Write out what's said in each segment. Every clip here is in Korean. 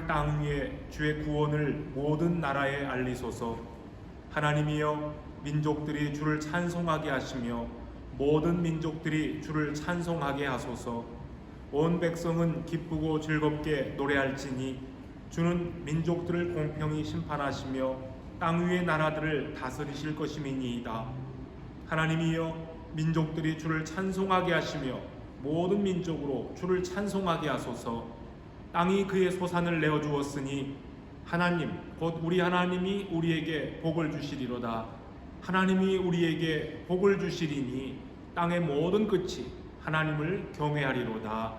땅 위에 주의 구원을 모든 나라에 알리소서. 하나님이여, 민족들이 주를 찬송하게 하시며 모든 민족들이 주를 찬송하게 하소서. 온 백성은 기쁘고 즐겁게 노래할지니 주는 민족들을 공평히 심판하시며 땅 위의 나라들을 다스리실 것임이니이다. 하나님이여, 민족들이 주를 찬송하게 하시며 모든 민족으로 주를 찬송하게 하소서. 땅이 그의 소산을 내어주었으니 하나님 곧 우리 하나님이 우리에게 복을 주시리로다. 하나님이 우리에게 복을 주시리니 땅의 모든 끝이 하나님을 경외하리로다.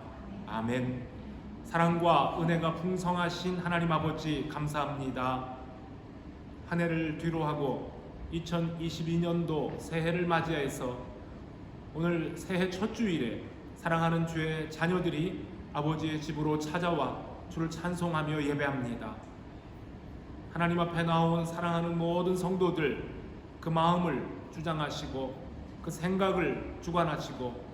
아멘. 사랑과 은혜가 풍성하신 하나님 아버지, 감사합니다. 한 해를 뒤로하고 2022년도 새해를 맞이해서 오늘 새해 첫 주일에 사랑하는 주의 자녀들이 아버지의 집으로 찾아와 주를 찬송하며 예배합니다. 하나님 앞에 나온 사랑하는 모든 성도들, 그 마음을 주장하시고 그 생각을 주관하시고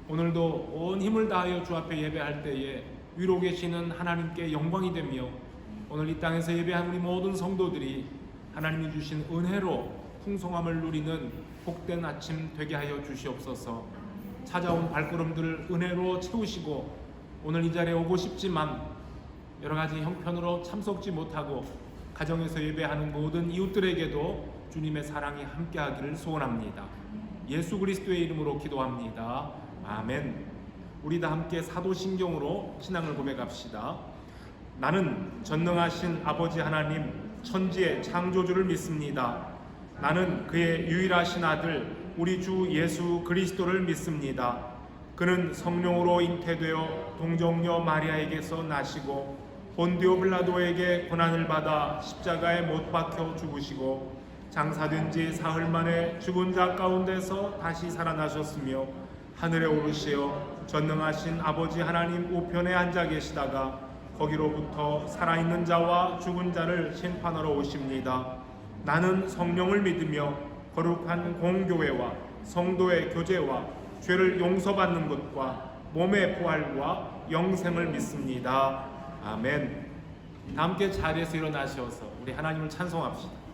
오늘도 온 힘을 다하여 주 앞에 예배할 때에 위로 계시는 하나님께 영광이 되며 오늘 이 땅에서 예배한 우리 모든 성도들이 하나님이 주신 은혜로 풍성함을 누리는 복된 아침 되게 하여 주시옵소서. 찾아온 발걸음들을 은혜로 채우시고 오늘 이 자리에 오고 싶지만 여러 가지 형편으로 참석지 못하고 가정에서 예배하는 모든 이웃들에게도 주님의 사랑이 함께하기를 소원합니다. 예수 그리스도의 이름으로 기도합니다. 아멘. 우리 다 함께 사도신경으로 신앙을 고백합시다. 나는 전능하신 아버지 하나님 천지의 창조주를 믿습니다. 나는 그의 유일하신 아들 우리 주 예수 그리스도를 믿습니다. 그는 성령으로 잉태되어 동정녀 마리아에게서 나시고 본디오 빌라도에게 고난을 받아 십자가에 못 박혀 죽으시고 장사된 지 사흘 만에 죽은 자 가운데서 다시 살아나셨으며 하늘에 오르시어 전능하신 아버지 하나님 우편에 앉아 계시다가 거기로부터 살아있는 자와 죽은 자를 심판하러 오십니다. 나는 성령을 믿으며 거룩한 공교회와 성도의 교제와 죄를 용서받는 것과 몸의 부활과 영생을 믿습니다. 아멘. 다 함께 자리에서 일어나셔서 우리 하나님을 찬송합시다.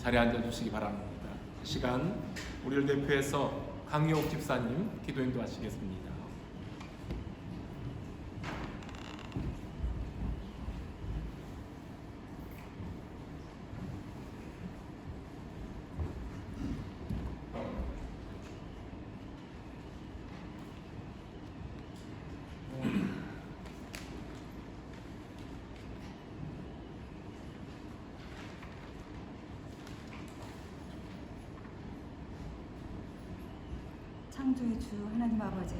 자리에 앉아주시기 바랍니다. 시간 우리를 대표해서 강요옥 집사님 기도 인도하시겠습니다. 창조의 주 하나님 아버지,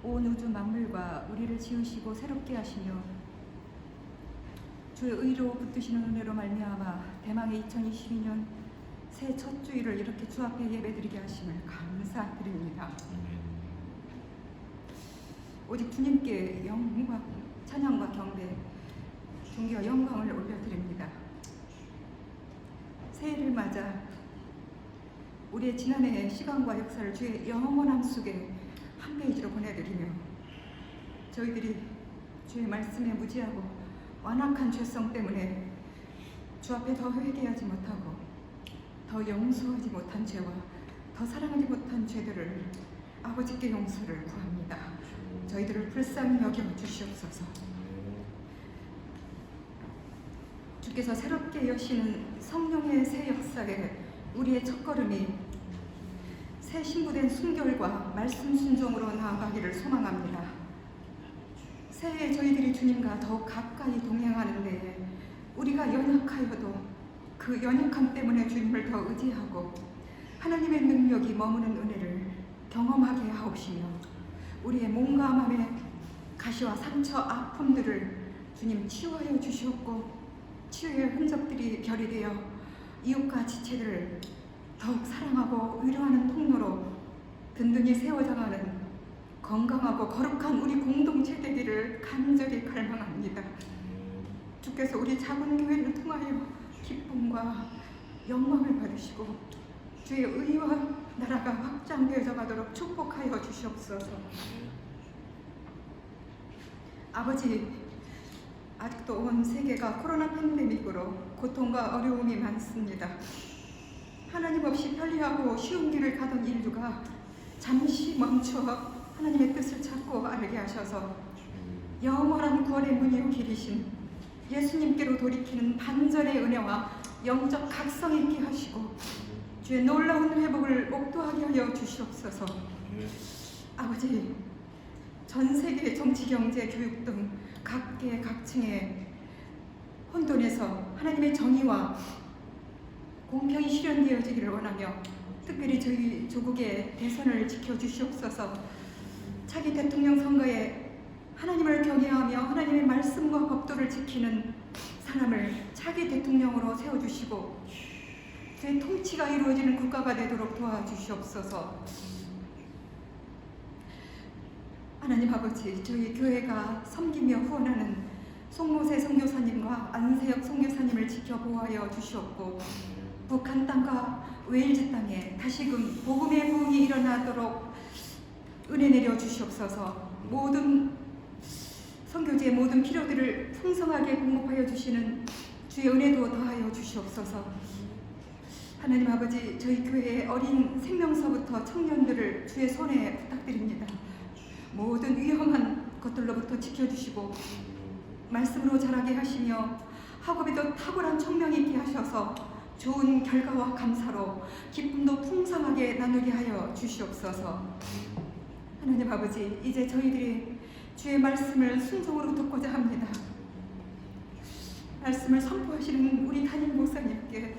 온 우주 만물과 우리를 지으시고 새롭게 하시며 주의 의로 붙드시는 은혜로 말미암아 대망의 2022년 새 첫 주일을 이렇게 주 앞에 예배드리게 하심을 감사드립니다. 오직 주님께 영광, 찬양과 경배, 존귀와 영광을 올려드립니다. 새해를 맞아 우리의 지난해의 시간과 역사를 주의 영원함 속에 한 페이지로 보내드리며 저희들이 주의 말씀에 무지하고 완악한 죄성 때문에 주 앞에 더 회개하지 못하고 더 용서하지 못한 죄와 더 사랑하지 못한 죄들을 아버지께 용서를 구합니다. 저희들을 불쌍히 여겨 주시옵소서. 주께서 새롭게 여시는 성령의 새 역사에 우리의 첫걸음이 새 신부된 순결과 말씀 순종으로 나아가기를 소망합니다. 새해 저희들이 주님과 더욱 가까이 동행하는 데에 우리가 연약하여도 그 연약함 때문에 주님을 더 의지하고 하나님의 능력이 머무는 은혜를 경험하게 하옵시며 우리의 몸과 마음의 가시와 상처, 아픔들을 주님 치유하여 주시옵고 치유의 흔적들이 결이 되어 이웃과 지체들을 더욱 사랑하고 위로하는 통로로 든든히 세워져가는 건강하고 거룩한 우리 공동체 되기를 간절히 갈망합니다. 주께서 우리 작은 교회를 통하여 기쁨과 영광을 받으시고 주의 의와 나라가 확장되어져 가도록 축복하여 주시옵소서. 아버지, 아직도 온 세계가 코로나 팬데믹으로 고통과 어려움이 많습니다. 하나님 없이 편리하고 쉬운 길을 가던 인류가 잠시 멈춰 하나님의 뜻을 찾고 알게 하셔서 영원한 구원의 문이 길이신 예수님께로 돌이키는 반전의 은혜와 영적 각성 있게 하시고 주의 놀라운 회복을 목도하게 하여 주시옵소서. 아버지, 전 세계 정치, 경제, 교육 등 각계 각층의 혼돈에서 하나님의 정의와 공평이 실현되어지기를 원하며 특별히 저희 조국의 대선을 지켜주시옵소서. 차기 대통령 선거에 하나님을 경외하며 하나님의 말씀과 법도를 지키는 사람을 차기 대통령으로 세워주시고 주의 통치가 이루어지는 국가가 되도록 도와주시옵소서. 하나님 아버지, 저희 교회가 섬기며 후원하는 송모세 선교사님과 안세혁 선교사님을 지켜보아여 주시옵고 북한 땅과 웨일즈 땅에 다시금 복음의 부흥이 일어나도록 은혜 내려 주시옵소서. 모든 선교지의 모든 필요들을 풍성하게 공급하여 주시는 주의 은혜도 더하여 주시옵소서. 하나님 아버지, 저희 교회의 어린 생명서부터 청년들을 주의 손에 부탁드립니다. 모든 위험한 것들로부터 지켜주시고 말씀으로 자라게 하시며 학업에도 탁월한 청명이 있게 하셔서 좋은 결과와 감사로 기쁨도 풍성하게 나누게 하여 주시옵소서. 하나님 아버지, 이제 저희들이 주의 말씀을 순종으로 듣고자 합니다. 말씀을 선포하시는 우리 담임 목사님께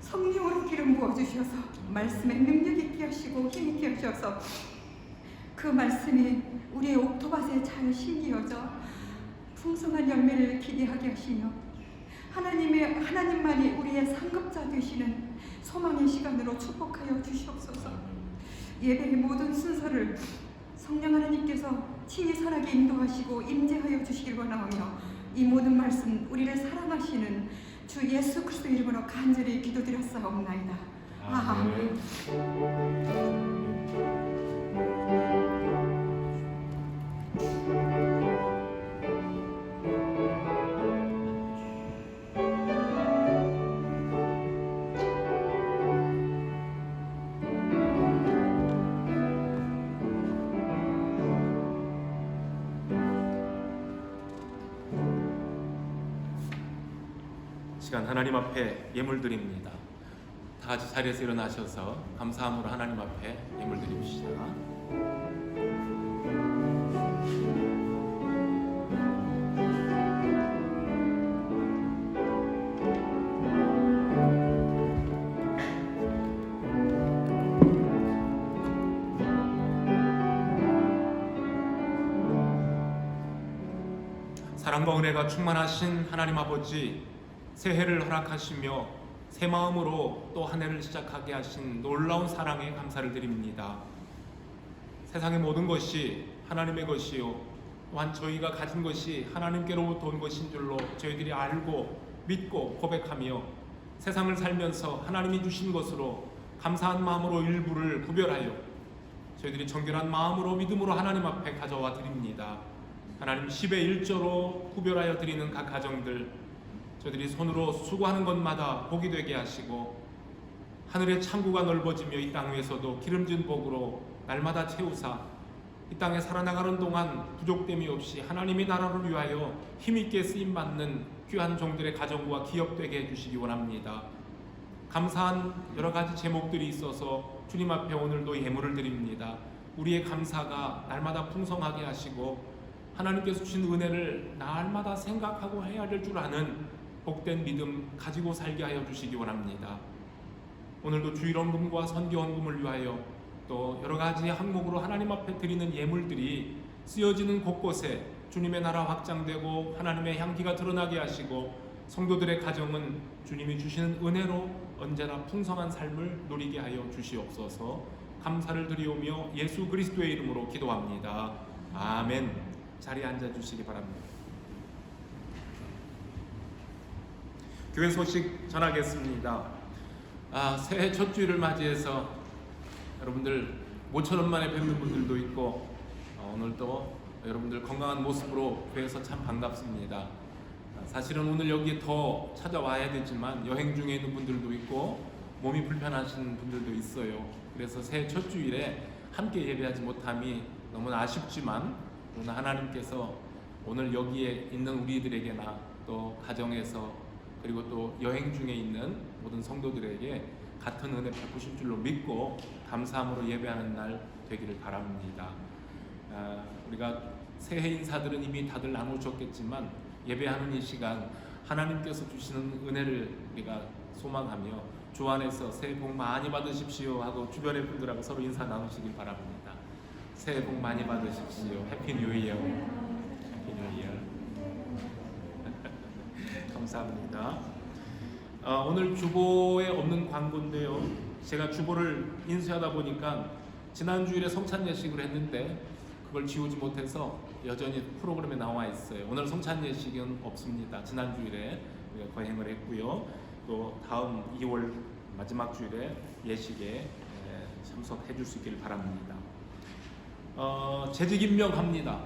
성령으로 기름 부어주셔서 말씀에 능력 있게 하시고 힘 있게 하셔서 그 말씀이 우리의 옥토밭에 잘 심기어져 풍성한 열매를 기대하게 하시며 하나님만이 우리의 상급자 되시는 소망의 시간으로 축복하여 주시옵소서. 예배의 모든 순서를 성령 하나님께서 친히 선하게 인도하시고 임재하여 주시길 원하오며 이 모든 말씀 우리를 사랑하시는 주 예수 그리스도의 이름으로 간절히 기도드렸사옵나이다. 아멘. 시간 하나님 앞에 예물 드립니다. 다 같이 자리에서 일어나셔서 감사함으로 하나님 앞에 예물 드립시다. 사랑과 은혜가 충만하신 하나님 아버지, 새해를 허락하시며 새 마음으로 또 한 해를 시작하게 하신 놀라운 사랑에 감사를 드립니다. 세상의 모든 것이 하나님의 것이요 또한 저희가 가진 것이 하나님께로부터 온 것인 줄로 저희들이 알고 믿고 고백하며 세상을 살면서 하나님이 주신 것으로 감사한 마음으로 일부를 구별하여 저희들이 정결한 마음으로 믿음으로 하나님 앞에 가져와 드립니다. 하나님 10의 1조로 구별하여 드리는 각 가정들, 저희들이 손으로 수고하는 것마다 복이 되게 하시고 하늘의 창구가 넓어지며 이 땅 위에서도 기름진 복으로 날마다 채우사 이 땅에 살아나가는 동안 부족됨이 없이 하나님의 나라를 위하여 힘있게 쓰임받는 귀한 종들의 가정과 기업되게 해주시기 원합니다. 감사한 여러 가지 제목들이 있어서 주님 앞에 오늘도 예물을 드립니다. 우리의 감사가 날마다 풍성하게 하시고 하나님께서 주신 은혜를 날마다 생각하고 해야 될 줄 아는 복된 믿음 가지고 살게 하여 주시기 원합니다. 오늘도 주일원금과 선교원금을 위하여 또 여러 가지 항목으로 하나님 앞에 드리는 예물들이 쓰여지는 곳곳에 주님의 나라 확장되고 하나님의 향기가 드러나게 하시고 성도들의 가정은 주님이 주시는 은혜로 언제나 풍성한 삶을 누리게 하여 주시옵소서. 감사를 드리오며 예수 그리스도의 이름으로 기도합니다. 아멘. 자리에 앉아 주시기 바랍니다. 교회 소식 전하겠습니다. 새해 첫 주일을 맞이해서 여러분들 모처럼 만에 뵙는 분들도 있고 오늘도 여러분들 건강한 모습으로 교회에서 참 반갑습니다. 사실은 오늘 여기에 더 찾아와야 되지만 여행 중에 있는 분들도 있고 몸이 불편하신 분들도 있어요. 그래서 새해 첫 주일에 함께 예배하지 못함이 너무나 아쉽지만 그러나 하나님께서 오늘 여기에 있는 우리들에게나 또 가정에서 그리고 또 여행 중에 있는 모든 성도들에게 같은 은혜 베푸실 줄로 믿고 감사함으로 예배하는 날 되기를 바랍니다. 우리가 새해 인사들은 이미 다들 나누셨겠지만 예배하는 이 시간 하나님께서 주시는 은혜를 우리가 소망하며 주 안에서 새해 복 많이 받으십시오 하고 주변의 분들하고 서로 인사 나누시길 바랍니다. 새해 복 많이 받으십시오. 해피 뉴 이어. 해피 뉴 이어. 감사합니다. 오늘 주보에 없는 광고인데요. 제가 주보를 인쇄하다 보니까 지난 주일에 성찬 예식을 했는데 그걸 지우지 못해서 여전히 프로그램에 나와 있어요. 오늘 성찬 예식은 없습니다. 지난 주일에 우리가 거행을 했고요. 또 다음 2월 마지막 주일에 예식에 참석해 줄 수 있기를 바랍니다. 재직 임명합니다.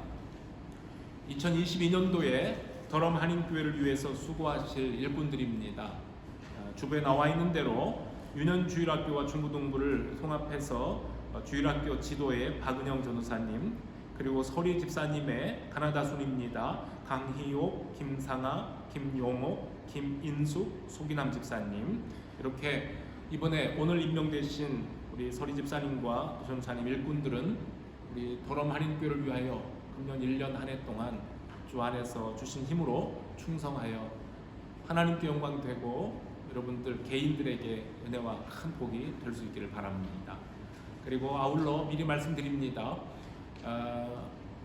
2022년도에 더럼 한인교회를 위해서 수고하실 일꾼들입니다. 주부에 나와 있는 대로 유년 주일학교와 중고등부를 통합해서 주일학교 지도의 박은영 전우사님, 그리고 서리 집사님의 가나다 순입니다. 강희옥, 김상아, 김용옥, 김인숙, 소기남 집사님, 이렇게 이번에 오늘 임명되신 우리 서리 집사님과 전우사님 일꾼들은 우리 더럼 한인교회를 위하여 금년 1년 한 해 동안 주 안에서 주신 힘으로 충성하여 하나님께 영광 되고 여러분들 개인들에게 은혜와 큰 복이 될 수 있기를 바랍니다. 그리고 아울러 미리 말씀드립니다.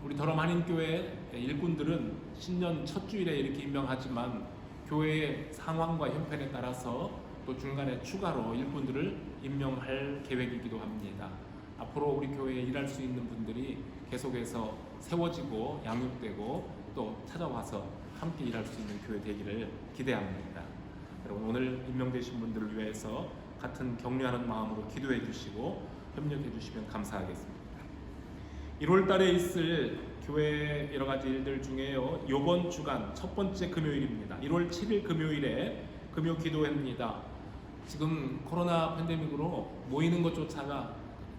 우리 더럼 한인교회 일꾼들은 신년 첫 주일에 이렇게 임명하지만 교회의 상황과 형편에 따라서 또 중간에 추가로 일꾼들을 임명할 계획이기도 합니다. 앞으로 우리 교회에 일할 수 있는 분들이 계속해서 세워지고 양육되고 또 찾아와서 함께 일할 수 있는 교회 되기를 기대합니다. 여러분, 오늘 임명되신 분들을 위해서 같은 격려하는 마음으로 기도해 주시고 협력해 주시면 감사하겠습니다. 1월 달에 있을 교회 여러 가지 일들 중에요, 이번 주간 첫 번째 금요일입니다. 1월 7일 금요일에 금요 기도회입니다. 지금 코로나 팬데믹으로 모이는 것조차가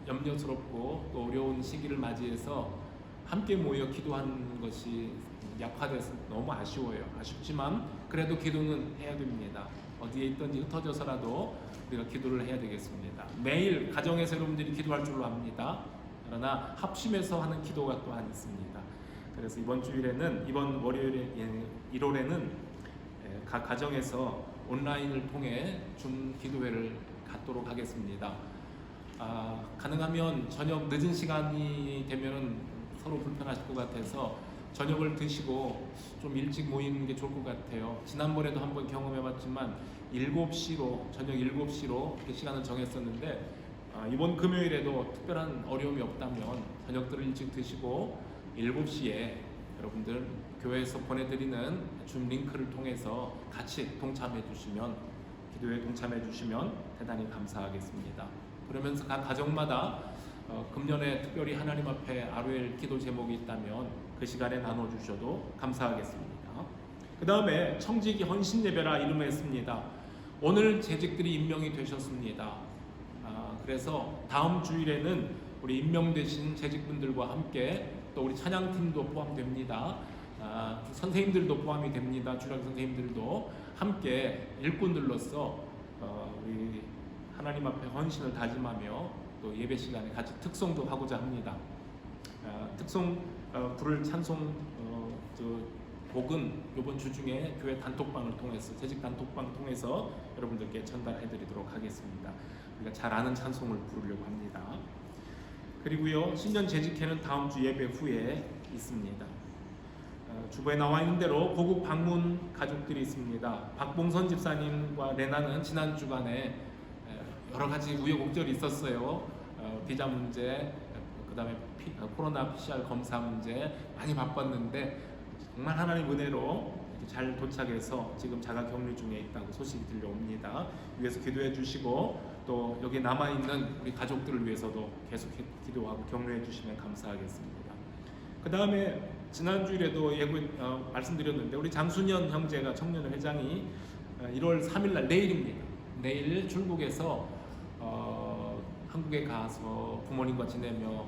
염려스럽고 또 어려운 시기를 맞이해서 함께 모여 기도하는 것이 약화돼서 너무 아쉬워요. 아쉽지만 그래도 기도는 해야 됩니다. 어디에 있든지 흩어져서라도 우리가 기도를 해야 되겠습니다. 매일 가정에서 여러분들이 기도할 줄로 압니다. 그러나 합심해서 하는 기도가 또한 있습니다. 그래서 이번 주일에는, 이번 월요일에 1월에는 각 가정에서 온라인을 통해 줌 기도회를 갖도록 하겠습니다. 가능하면 저녁 늦은 시간이 되면 서로 불편하실 것 같아서 저녁을 드시고 좀 일찍 모이는 게 좋을 것 같아요. 지난번에도 한번 경험해봤지만 7시로, 저녁 7시로 이렇게 시간을 정했었는데 이번 금요일에도 특별한 어려움이 없다면 저녁들을 일찍 드시고 7시에 여러분들 교회에서 보내드리는 줌 링크를 통해서 같이 동참해 주시면, 기도에 동참해 주시면 대단히 감사하겠습니다. 그러면서 각 가정마다 금년에 특별히 하나님 앞에 아루엘 기도 제목이 있다면 그 시간에 나눠주셔도 감사하겠습니다. 그 다음에 청지기 헌신 예배라 이름을 했습니다. 오늘 재직들이 임명이 되셨습니다. 그래서 다음 주일에는 우리 임명되신 재직분들과 함께 또 우리 찬양팀도 포함됩니다. 선생님들도 포함이 됩니다. 주랑 선생님들도 함께 일꾼들로서 우리 하나님 앞에 헌신을 다짐하며 또 예배 시간에 같이 특송도 하고자 합니다. 특송 부를 찬송 곡은 이번 주 중에 교회 단톡방을 통해서, 재직 단톡방 통해서 여러분들께 전달해드리도록 하겠습니다. 우리가 잘 아는 찬송을 부르려고 합니다. 그리고요, 신년 재직회는 다음 주 예배 후에 있습니다. 주보에 나와 있는 대로 고국 방문 가족들이 있습니다. 박봉선 집사님과 레나는 지난 주간에 여러 가지 우여곡절이 있었어요. 비자 문제, 그 다음에 코로나 PCR 검사 문제 많이 바빴는데 정말 하나님 은혜로 잘 도착해서 지금 자가 격리 중에 있다고 소식이 들려옵니다. 위해서 기도해 주시고 또 여기 남아있는 우리 가족들을 위해서도 계속 기도하고 격려해 주시면 감사하겠습니다. 그 다음에 지난주일에도 말씀드렸는데 우리 장순현 형제가 청년 회장이 1월 3일날 내일입니다. 내일 출국해서 한국에 가서 부모님과 지내며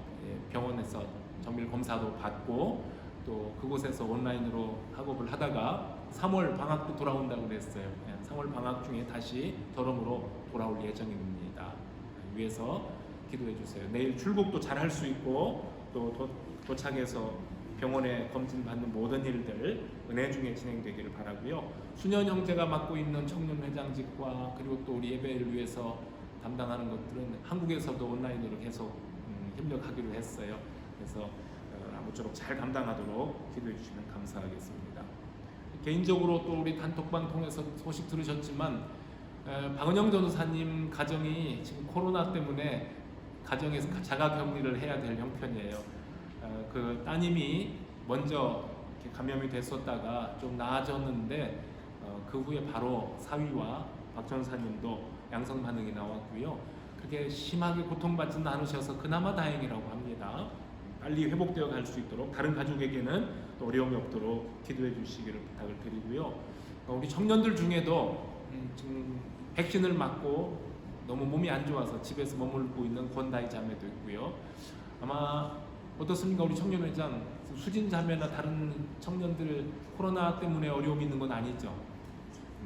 병원에서 정밀 검사도 받고 또 그곳에서 온라인으로 학업을 하다가 3월 방학 때 돌아온다고 그랬어요. 3월 방학 중에 다시 더럼으로 돌아올 예정입니다. 위해서 기도해 주세요. 내일 출국도 잘 할 수 있고 또 도착해서 병원에 검진받는 모든 일들 은혜 중에 진행되기를 바라고요. 순현 형제가 맡고 있는 청년회장직과 그리고 또 우리 예배를 위해서 담당하는 것들은 한국에서도 온라인으로 계속 협력하기로 했어요. 그래서 아무쪼록 잘 감당하도록 기도해 주시면 감사하겠습니다. 개인적으로 또 우리 단톡방 통해서 소식 들으셨지만 박은영 전도사님 가정이 지금 코로나 때문에 가정에서 자가격리를 해야 될 형편이에요. 그 따님이 먼저 이렇게 감염이 됐었다가 좀 나아졌는데 그 후에 바로 사위와 박 전사님도 양성 반응이 나왔고요. 그렇게 심하게 고통받지는 않으셔서 그나마 다행이라고 합니다. 빨리 회복되어 갈 수 있도록 다른 가족에게는 또 어려움이 없도록 기도해 주시기를 부탁을 드리고요. 우리 청년들 중에도 지금 백신을 맞고 너무 몸이 안 좋아서 집에서 머물고 있는 권다희 자매도 있고요. 아마 어떻습니까? 우리 청년회장 수진 자매나 다른 청년들 코로나 때문에 어려움이 있는 건 아니죠?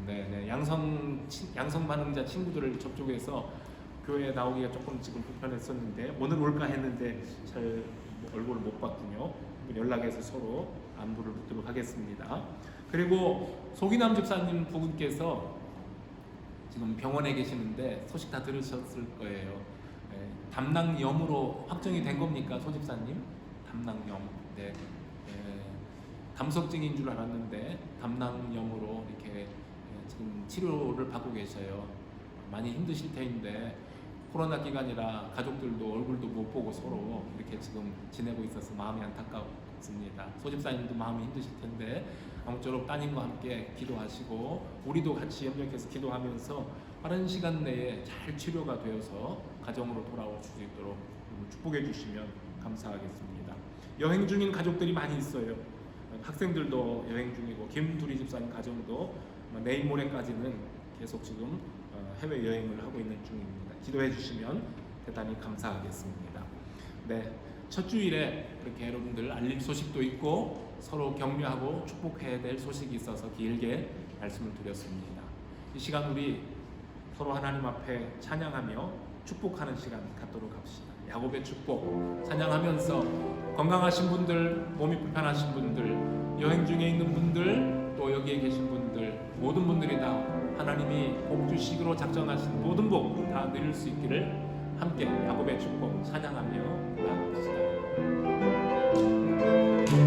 네, 양성 반응자 친구들을 접촉해서 교회에 나오기가 조금 지금 불편했었는데 오늘 올까 했는데 잘 얼굴을 못 봤군요. 연락해서 서로 안부를 묻도록 하겠습니다. 그리고 소기남 집사님 부분께서 지금 병원에 계시는데 소식 다 들으셨을 거예요. 담낭염으로 확정이 된 겁니까, 소 집사님? 담낭염. 네. 담석증인 줄 알았는데 담낭염으로 이렇게 지금 치료를 받고 계셔요. 많이 힘드실 텐데 코로나 기간이라 가족들도 얼굴도 못 보고 서로 이렇게 지금 지내고 있어서 마음이 안타깝습니다. 소 집사님도 마음이 힘드실 텐데 아무쪼록 따님과 함께 기도하시고 우리도 같이 협력해서 기도하면서 빠른 시간 내에 잘 치료가 되어서 가정으로 돌아올 수 있도록 축복해 주시면 감사하겠습니다. 여행 중인 가족들이 많이 있어요. 학생들도 여행 중이고 김두리 집사님 가정도 내일 모레까지는 계속 지금 해외 여행을 하고 있는 중입니다. 기도해 주시면 대단히 감사하겠습니다. 네, 첫 주일에 이렇게 여러분들 알릴 소식도 있고 서로 격려하고 축복해야 될 소식이 있어서 길게 말씀을 드렸습니다. 이 시간 우리 서로 하나님 앞에 찬양하며 축복하는 시간 갖도록 합시다. 야곱의 축복 찬양하면서 건강하신 분들, 몸이 불편하신 분들, 여행 중에 있는 분들, 또 여기에 계신 분들, 모든 분들이 다 하나님이 복 주시기로 작정하신 모든 복 다 누릴 수 있기를 함께 야곱의 축복 찬양하며 나아갑시다.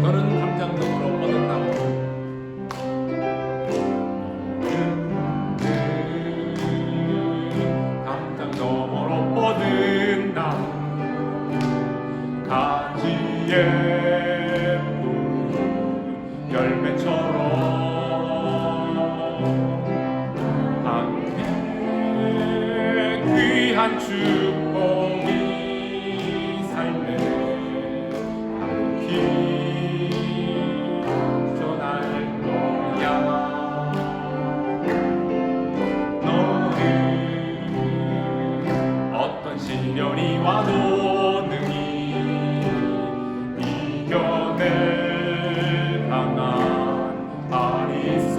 너는 담장 너머로 뻗은 나무 담장 너머로 뻗은 나무 가지에 문 열매처럼 귀한 축복이 삶에 가득히 전할 거야. 너는 어떤 시련이 와도 능히 이겨낼 강한 발이 있어.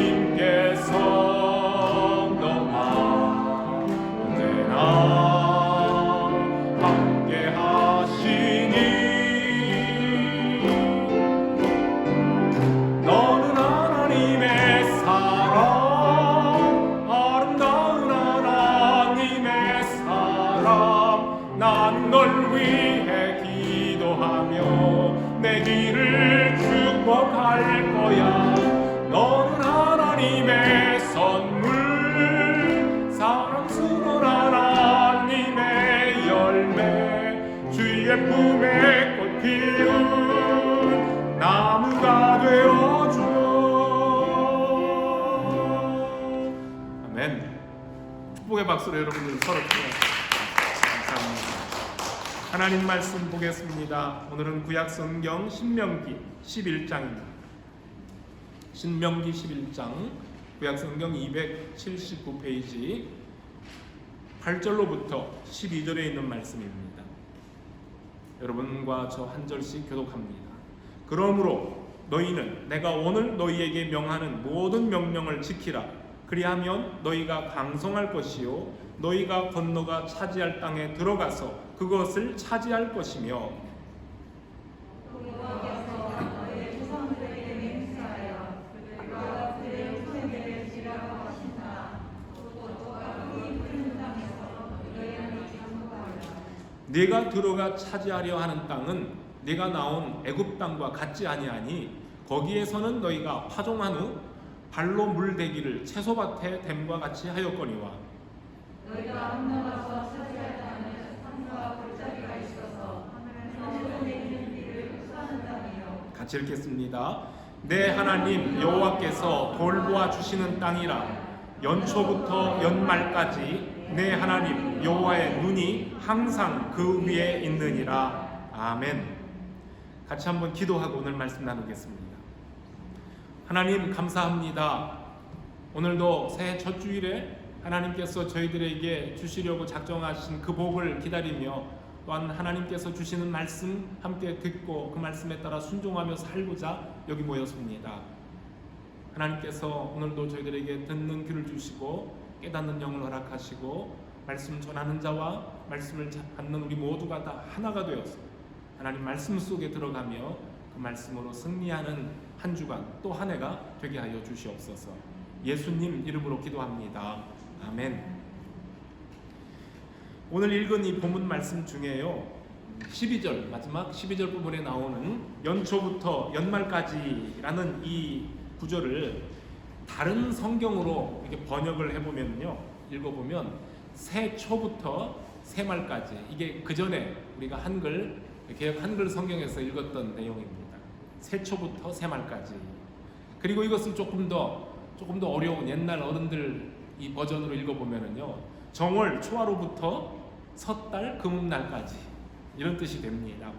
하나님께서 너와 언제나 함께 하시니 너는 하나님의 사람, 아름다운 하나님의 사람. 난 널 위해 기도하며 내 길을 축복할 거야. 너는 하나님의 선물, 사랑스러운 하나님의 열매, 주의 품에 꽃 피운 나무가 되어줘. 아멘. 축복의 박수로 여러분들 서로 축복합니다. 감사합니다. 하나님 말씀 보겠습니다. 오늘은 구약 성경 신명기 11장입니다. 신명기 11장 구약성경 279페이지 8절로부터 12절에 있는 말씀입니다. 여러분과 저 한 절씩 교독합니다. 그러므로 너희는 내가 오늘 너희에게 명하는 모든 명령을 지키라. 그리하면 너희가 강성할 것이요 너희가 건너가 차지할 땅에 들어가서 그것을 차지할 것이며 네가 들어가 차지하려 하는 땅은 네가 나온 애굽 땅과 같지 아니하니 거기에서는 너희가 파종한 후 발로 물대기를 채소밭에 댐과 같이 하였거니와 너희가 건너가서 차지할 땅은 산과 골짜기가 있어서 하늘에서 내리는 비를 흡수하는 땅이요. 같이 읽겠습니다. 내 하나님 여호와께서 돌보아 주시는 땅이라. 연초부터 연말까지 내 하나님 여호와의 눈이 항상 그 위에 있느니라. 아멘. 같이 한번 기도하고 오늘 말씀 나누겠습니다. 하나님 감사합니다. 오늘도 새해 첫 주일에 하나님께서 저희들에게 주시려고 작정하신 그 복을 기다리며 또한 하나님께서 주시는 말씀 함께 듣고 그 말씀에 따라 순종하며 살고자 여기 모였습니다. 하나님께서 오늘도 저희들에게 듣는 귀를 주시고 깨닫는 영을 허락하시고 말씀 전하는 자와 말씀을 받는 우리 모두가 다 하나가 되어서 하나님 말씀 속에 들어가며 그 말씀으로 승리하는 한 주간 또 한 해가 되게 하여 주시옵소서. 예수님 이름으로 기도합니다. 아멘. 오늘 읽은 이 본문 말씀 중에요 12절 마지막 12절 부분에 나오는 연초부터 연말까지라는 이 구절을 다른 성경으로 이렇게 번역을 해보면요 읽어보면 새 초부터 새 말까지 이게 그 전에 우리가 개역 한글 성경에서 읽었던 내용입니다. 새 초부터 새 말까지. 그리고 이것을 조금 더 어려운 옛날 어른들 이 버전으로 읽어보면은요 정월 초하루부터 섣달 금음날까지 이런 뜻이 됩니다.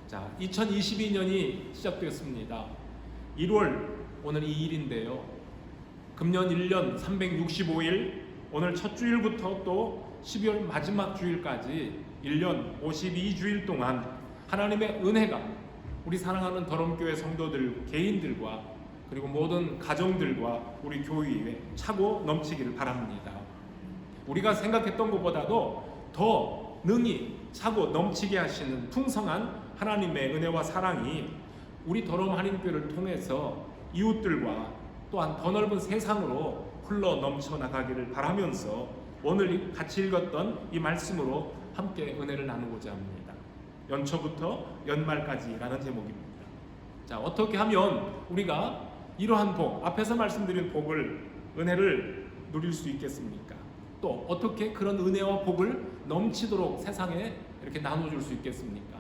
자, 2022년이 시작됐습니다. 1월 오늘 2일인데요. 금년 1년 365일 오늘 첫 주일부터 또 12월 마지막 주일까지 1년 52주일 동안 하나님의 은혜가 우리 사랑하는 더럼교회 성도들 개인들과 그리고 모든 가정들과 우리 교회에 차고 넘치기를 바랍니다. 우리가 생각했던 것보다도 더 능히 차고 넘치게 하시는 풍성한 하나님의 은혜와 사랑이 우리 더럼 한인교회를 통해서 이웃들과 또한 더 넓은 세상으로 흘러 넘쳐 나가기를 바라면서 오늘 같이 읽었던 이 말씀으로 함께 은혜를 나누고자 합니다. 연초부터 연말까지라는 제목입니다. 자, 어떻게 하면 우리가 이러한 복, 앞에서 말씀드린 은혜를 누릴 수 있겠습니까? 또 어떻게 그런 은혜와 복을 넘치도록 세상에 이렇게 나눠줄 수 있겠습니까?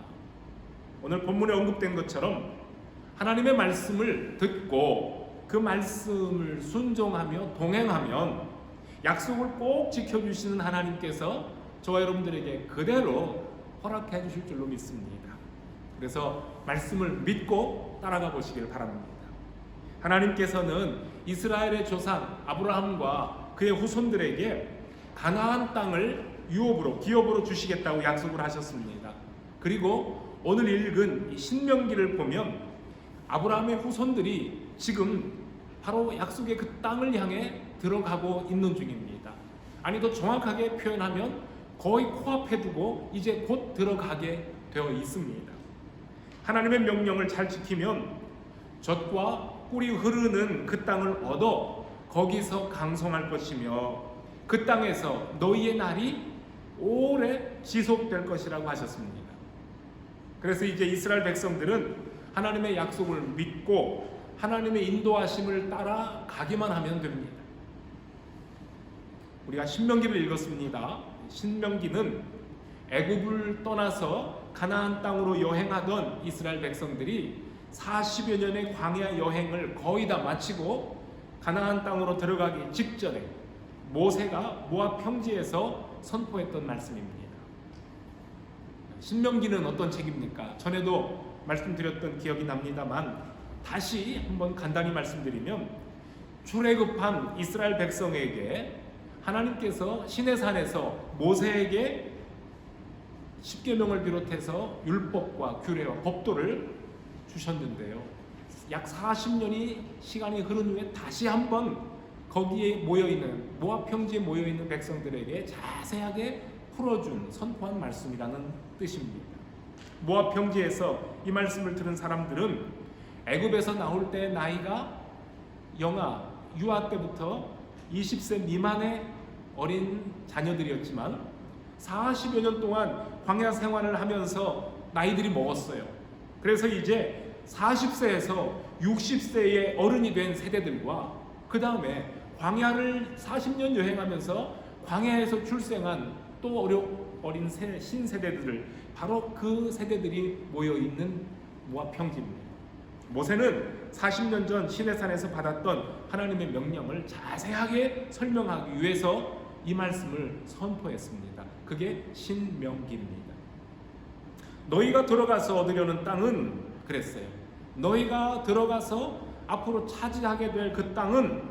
오늘 본문에 언급된 것처럼 하나님의 말씀을 듣고 그 말씀을 순종하며 동행하면 약속을 꼭 지켜주시는 하나님께서 저와 여러분들에게 그대로 허락해 주실 줄로 믿습니다. 그래서 말씀을 믿고 따라가 보시길 바랍니다. 하나님께서는 이스라엘의 조상 아브라함과 그의 후손들에게 가나안 땅을 유업으로 기업으로 주시겠다고 약속을 하셨습니다. 그리고 오늘 읽은 신명기를 보면 아브라함의 후손들이 지금 바로 약속의 그 땅을 향해 들어가고 있는 중입니다. 아니 더 정확하게 표현하면 거의 코앞에 두고 이제 곧 들어가게 되어 있습니다. 하나님의 명령을 잘 지키면 젖과 꿀이 흐르는 그 땅을 얻어 거기서 강성할 것이며 그 땅에서 너희의 날이 오래 지속될 것이라고 하셨습니다. 그래서 이제 이스라엘 백성들은 하나님의 약속을 믿고 하나님의 인도하심을 따라 가기만 하면 됩니다. 우리가 신명기를 읽었습니다. 신명기는 애굽을 떠나서 가나안 땅으로 여행하던 이스라엘 백성들이 40여 년의 광야 여행을 거의 다 마치고 가나안 땅으로 들어가기 직전에 모세가 모압 평지에서 선포했던 말씀입니다. 신명기는 어떤 책입니까? 전에도 말씀드렸던 기억이 납니다만 다시 한번 간단히 말씀드리면 출애굽한 이스라엘 백성에게 하나님께서 시내산에서 모세에게 십계명을 비롯해서 율법과 규례와 법도를 주셨는데요. 약 40년이 시간이 흐른 후에 다시 한번 거기에 모여있는 모압 평지에 모여있는 백성들에게 자세하게 풀어준 선포한 말씀이라는 뜻입니다. 모압 평지에서 이 말씀을 들은 사람들은 애굽에서 나올 때 나이가 유아 때부터 20세 미만의 어린 자녀들이었지만 40여 년 동안 광야 생활을 하면서 나이들이 먹었어요. 그래서 이제 40세에서 60세의 어른이 된 세대들과 그 다음에 광야를 40년 여행하면서 광야에서 출생한 또 어린 신세대들을 바로 그 세대들이 모여 있는 모압 평지입니다. 모세는 40년 전 시내산에서 받았던 하나님의 명령을 자세하게 설명하기 위해서 이 말씀을 선포했습니다. 그게 신명기입니다. 너희가 들어가서 얻으려는 땅은, 그랬어요, 너희가 들어가서 앞으로 차지하게 될 그 땅은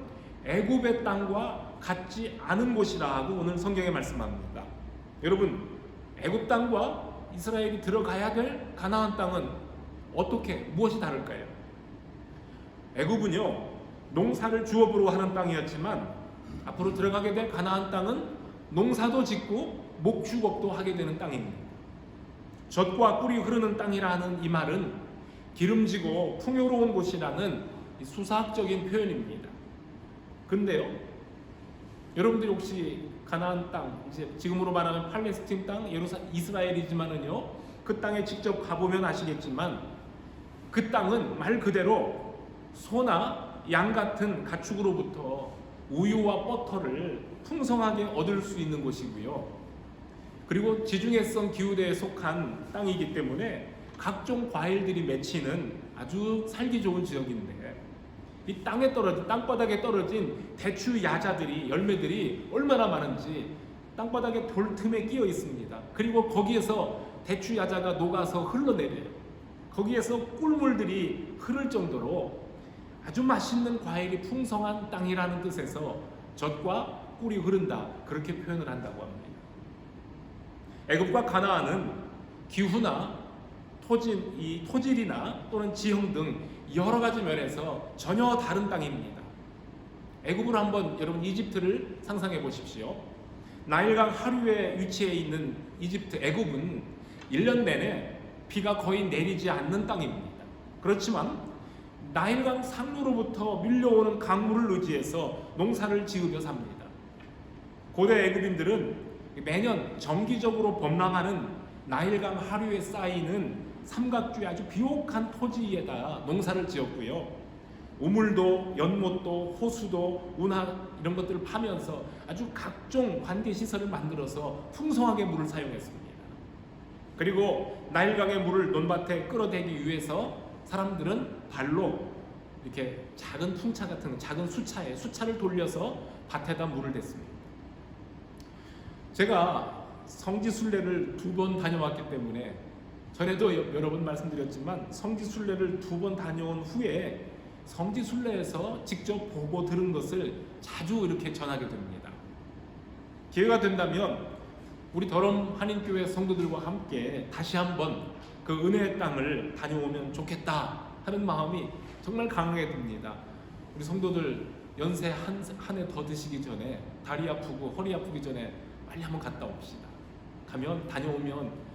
애굽의 땅과 같지 않은 곳이라 하고 오늘 성경에 말씀합니다. 여러분, 애굽 땅과 이스라엘이 들어가야 될 가나안 땅은 무엇이 다를까요? 애굽은요, 농사를 주업으로 하는 땅이었지만 앞으로 들어가게 될 가나안 땅은 농사도 짓고 목축업도 하게 되는 땅입니다. 젖과 꿀이 흐르는 땅이라는 이 말은 기름지고 풍요로운 곳이라는 수사학적인 표현입니다. 근데요, 여러분들이 혹시 가나안 땅, 이제 지금으로 말하면 팔레스틴 땅, 이스라엘이지만은요, 그 땅에 직접 가보면 아시겠지만 그 땅은 말 그대로 소나 양 같은 가축으로부터 우유와 버터를 풍성하게 얻을 수 있는 곳이고요. 그리고 지중해성 기후대에 속한 땅이기 때문에 각종 과일들이 맺히는 아주 살기 좋은 지역인데, 이 땅바닥에 떨어진 대추 야자들이, 열매들이 얼마나 많은지 땅바닥에 돌 틈에 끼어 있습니다. 그리고 거기에서 대추 야자가 녹아서 흘러내려요. 거기에서 꿀물들이 흐를 정도로 아주 맛있는 과일이 풍성한 땅이라는 뜻에서 젖과 꿀이 흐른다, 그렇게 표현을 한다고 합니다. 애굽과 가나안은 기후나 토질이나 또는 지형 등 여러 가지 면에서 전혀 다른 땅입니다. 애굽을 한번 여러분 이집트를 상상해 보십시오. 나일강 하류에 위치해 있는 이집트 애굽은 1년 내내 비가 거의 내리지 않는 땅입니다. 그렇지만 나일강 상류로부터 밀려오는 강물을 의지해서 농사를 지으며 삽니다. 고대 애굽인들은 매년 정기적으로 범람하는 나일강 하류에 쌓이는 삼각주의 아주 비옥한 토지에다 농사를 지었고요. 우물도, 연못도, 호수도, 운하 이런 것들을 파면서 아주 각종 관계 시설을 만들어서 풍성하게 물을 사용했습니다. 그리고 나일강의 물을 논밭에 끌어대기 위해서 사람들은 발로 이렇게 작은 풍차 같은 작은 수차를 돌려서 밭에다 물을 댔습니다. 제가 성지순례를 2번 다녀왔기 때문에 전에도 여러 번 말씀드렸지만 성지순례를 2번 다녀온 후에 성지순례에서 직접 보고 들은 것을 자주 이렇게 전하게 됩니다. 기회가 된다면 우리 더럼 한인교회 성도들과 함께 다시 한번 그 은혜의 땅을 다녀오면 좋겠다 하는 마음이 정말 강하게 듭니다. 우리 성도들 연세 한 해 더 드시기 전에, 다리 아프고 허리 아프기 전에 빨리 한번 갔다 옵시다. 다녀오면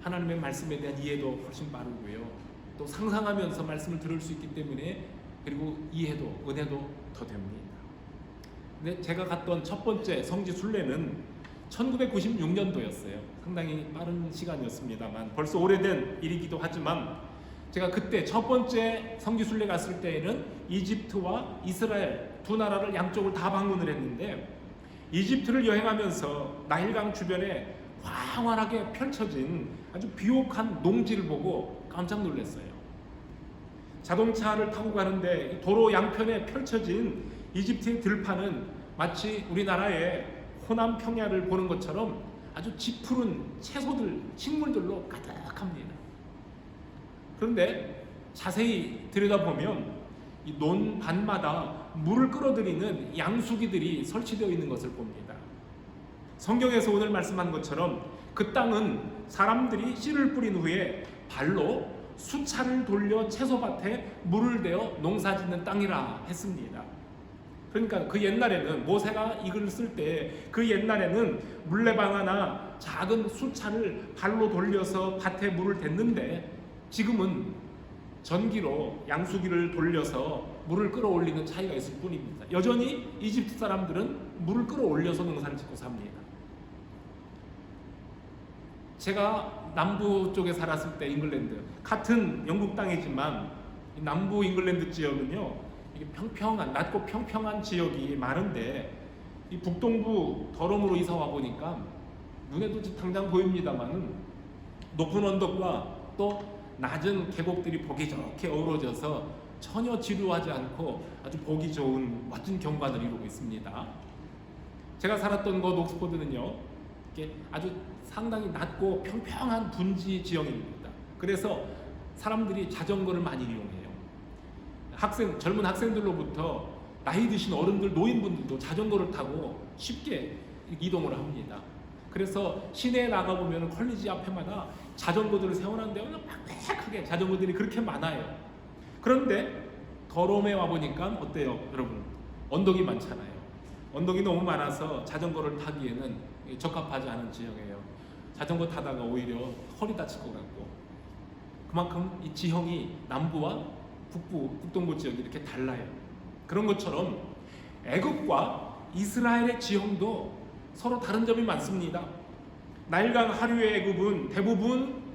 하나님의 말씀에 대한 이해도 훨씬 빠르고요, 또 상상하면서 말씀을 들을 수 있기 때문에, 그리고 이해도, 은혜도 더 됩니다. 근데 제가 갔던 첫 번째 성지 순례는 1996년도였어요. 상당히 빠른 시간이었습니다만, 벌써 오래된 일이기도 하지만 제가 그때 첫 번째 성지 순례 갔을 때에는 이집트와 이스라엘 두 나라를 양쪽을 다 방문을 했는데, 이집트를 여행하면서 나일강 주변에 광활하게 펼쳐진 아주 비옥한 농지를 보고 깜짝 놀랐어요. 자동차를 타고 가는데 도로 양편에 펼쳐진 이집트의 들판은 마치 우리나라의 호남 평야를 보는 것처럼 아주 짙푸른 채소들, 식물들로 가득합니다. 그런데 자세히 들여다보면 이 논밭마다 물을 끌어들이는 양수기들이 설치되어 있는 것을 봅니다. 성경에서 오늘 말씀한 것처럼 그 땅은 사람들이 씨를 뿌린 후에 발로 수차를 돌려 채소밭에 물을 대어 농사짓는 땅이라 했습니다. 그러니까 그 옛날에는, 모세가 이 글을 쓸 때 그 옛날에는 물레방아나 작은 수차를 발로 돌려서 밭에 물을 댔는데, 지금은 전기로 양수기를 돌려서 물을 끌어올리는 차이가 있을 뿐입니다. 여전히 이집트 사람들은 물을 끌어올려서 농사를 짓고 삽니다. 제가 남부 쪽에 살았을 때, 잉글랜드, 같은 영국 땅이지만 남부 잉글랜드 지역은요, 이게 낮고 평평한 지역이 많은데 이 북동부 더럼으로 이사 와 보니까 눈에도 당장 보입니다만은 높은 언덕과 또 낮은 계곡들이 보기 좋게 어우러져서 전혀 지루하지 않고 아주 보기 좋은 멋진 경관을 이루고 있습니다. 제가 살았던 곳 옥스퍼드는요, 이게 아주 상당히 낮고 평평한 분지 지형입니다. 그래서 사람들이 자전거를 많이 이용해요. 젊은 학생들로부터 나이 드신 어른들, 노인분들도 자전거를 타고 쉽게 이동을 합니다. 그래서 시내에 나가보면 컬리지 앞에마다 자전거들을 세워놨는데 그냥 빽빽하게 자전거들이 그렇게 많아요. 그런데 더럼에 와보니까 어때요, 여러분? 언덕이 많잖아요. 언덕이 너무 많아서 자전거를 타기에는 적합하지 않은 지형이에요. 자전거 타다가 오히려 허리 다칠 것 같고, 그만큼 이 지형이 남부와 북동부 지역이 이렇게 달라요. 그런 것처럼 애굽과 이스라엘의 지형도 서로 다른 점이 많습니다. 나일강 하류의 애굽은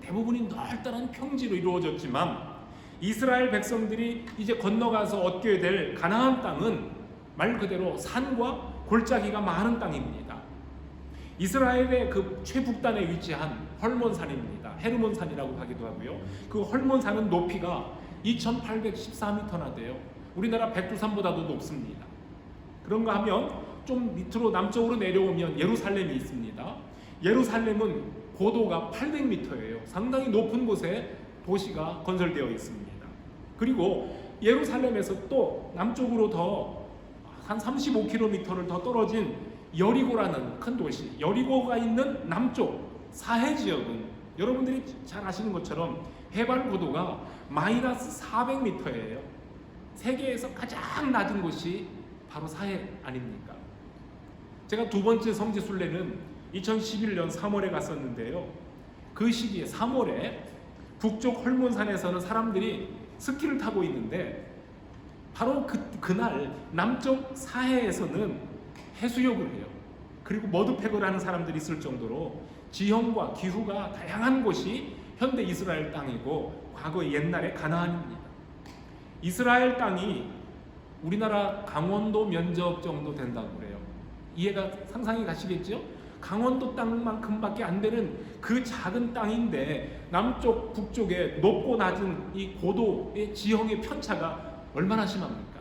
대부분이 널널한 평지로 이루어졌지만 이스라엘 백성들이 이제 건너가서 얻게 될 가나안 땅은 말 그대로 산과 골짜기가 많은 땅입니다. 이스라엘의 그 최북단에 위치한 헐몬산입니다. 헤르몬산이라고 하기도 하고요. 그 헐몬산은 높이가 2814m나 돼요. 우리나라 백두산보다도 높습니다. 그런가 하면 좀 밑으로 남쪽으로 내려오면 예루살렘이 있습니다. 예루살렘은 고도가 800m예요. 상당히 높은 곳에 도시가 건설되어 있습니다. 그리고 예루살렘에서 또 남쪽으로 더 한 35km를 더 떨어진 여리고라는 큰 도시, 여리고가 있는 남쪽 사해 지역은 여러분들이 잘 아시는 것처럼 해발 고도가 마이너스 400m예요. 세계에서 가장 낮은 곳이 바로 사해 아닙니까? 제가 두 번째 성지순례는 2011년 3월에 갔었는데요. 그 시기에 3월에 북쪽 헐몬산에서는 사람들이 스키를 타고 있는데 바로 그날 남쪽 사해에서는 해수욕을 해요. 그리고 머드팩을 하는 사람들이 있을 정도로 지형과 기후가 다양한 곳이 현대 이스라엘 땅이고 과거 옛날의 가나안입니다. 이스라엘 땅이 우리나라 강원도 면적 정도 된다고 그래요. 이해가 상상이 가시겠죠? 강원도 땅만큼밖에 안 되는 그 작은 땅인데 남쪽 북쪽에 높고 낮은 이 고도의 지형의 편차가 얼마나 심합니까?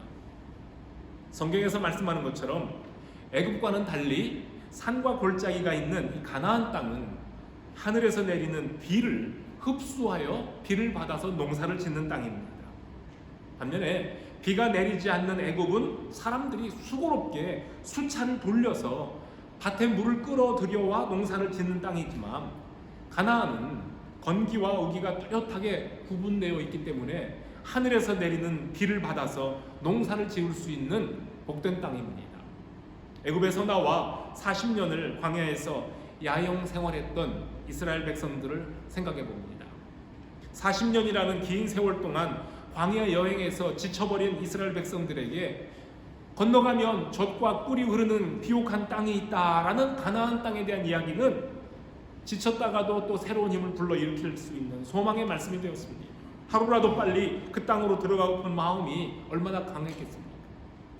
성경에서 말씀하는 것처럼 애굽과는 달리 산과 골짜기가 있는 이 가나안 땅은 하늘에서 내리는 비를 흡수하여 비를 받아서 농사를 짓는 땅입니다. 반면에 비가 내리지 않는 애굽은 사람들이 수고롭게 수차를 돌려서 밭에 물을 끌어들여와 농사를 짓는 땅이지만 가나안은 건기와 우기가 뚜렷하게 구분되어 있기 때문에 하늘에서 내리는 비를 받아서 농사를 지을 수 있는 복된 땅입니다. 애굽에서 나와 40년을 광야에서 야영 생활했던 이스라엘 백성들을 생각해 봅니다. 40년이라는 긴 세월 동안 광야 여행에서 지쳐버린 이스라엘 백성들에게 건너가면 젖과 꿀이 흐르는 비옥한 땅이 있다라는 가나안 땅에 대한 이야기는 지쳤다가도 또 새로운 힘을 불러일으킬 수 있는 소망의 말씀이 되었습니다. 하루라도 빨리 그 땅으로 들어가고픈 마음이 얼마나 강했겠습니까?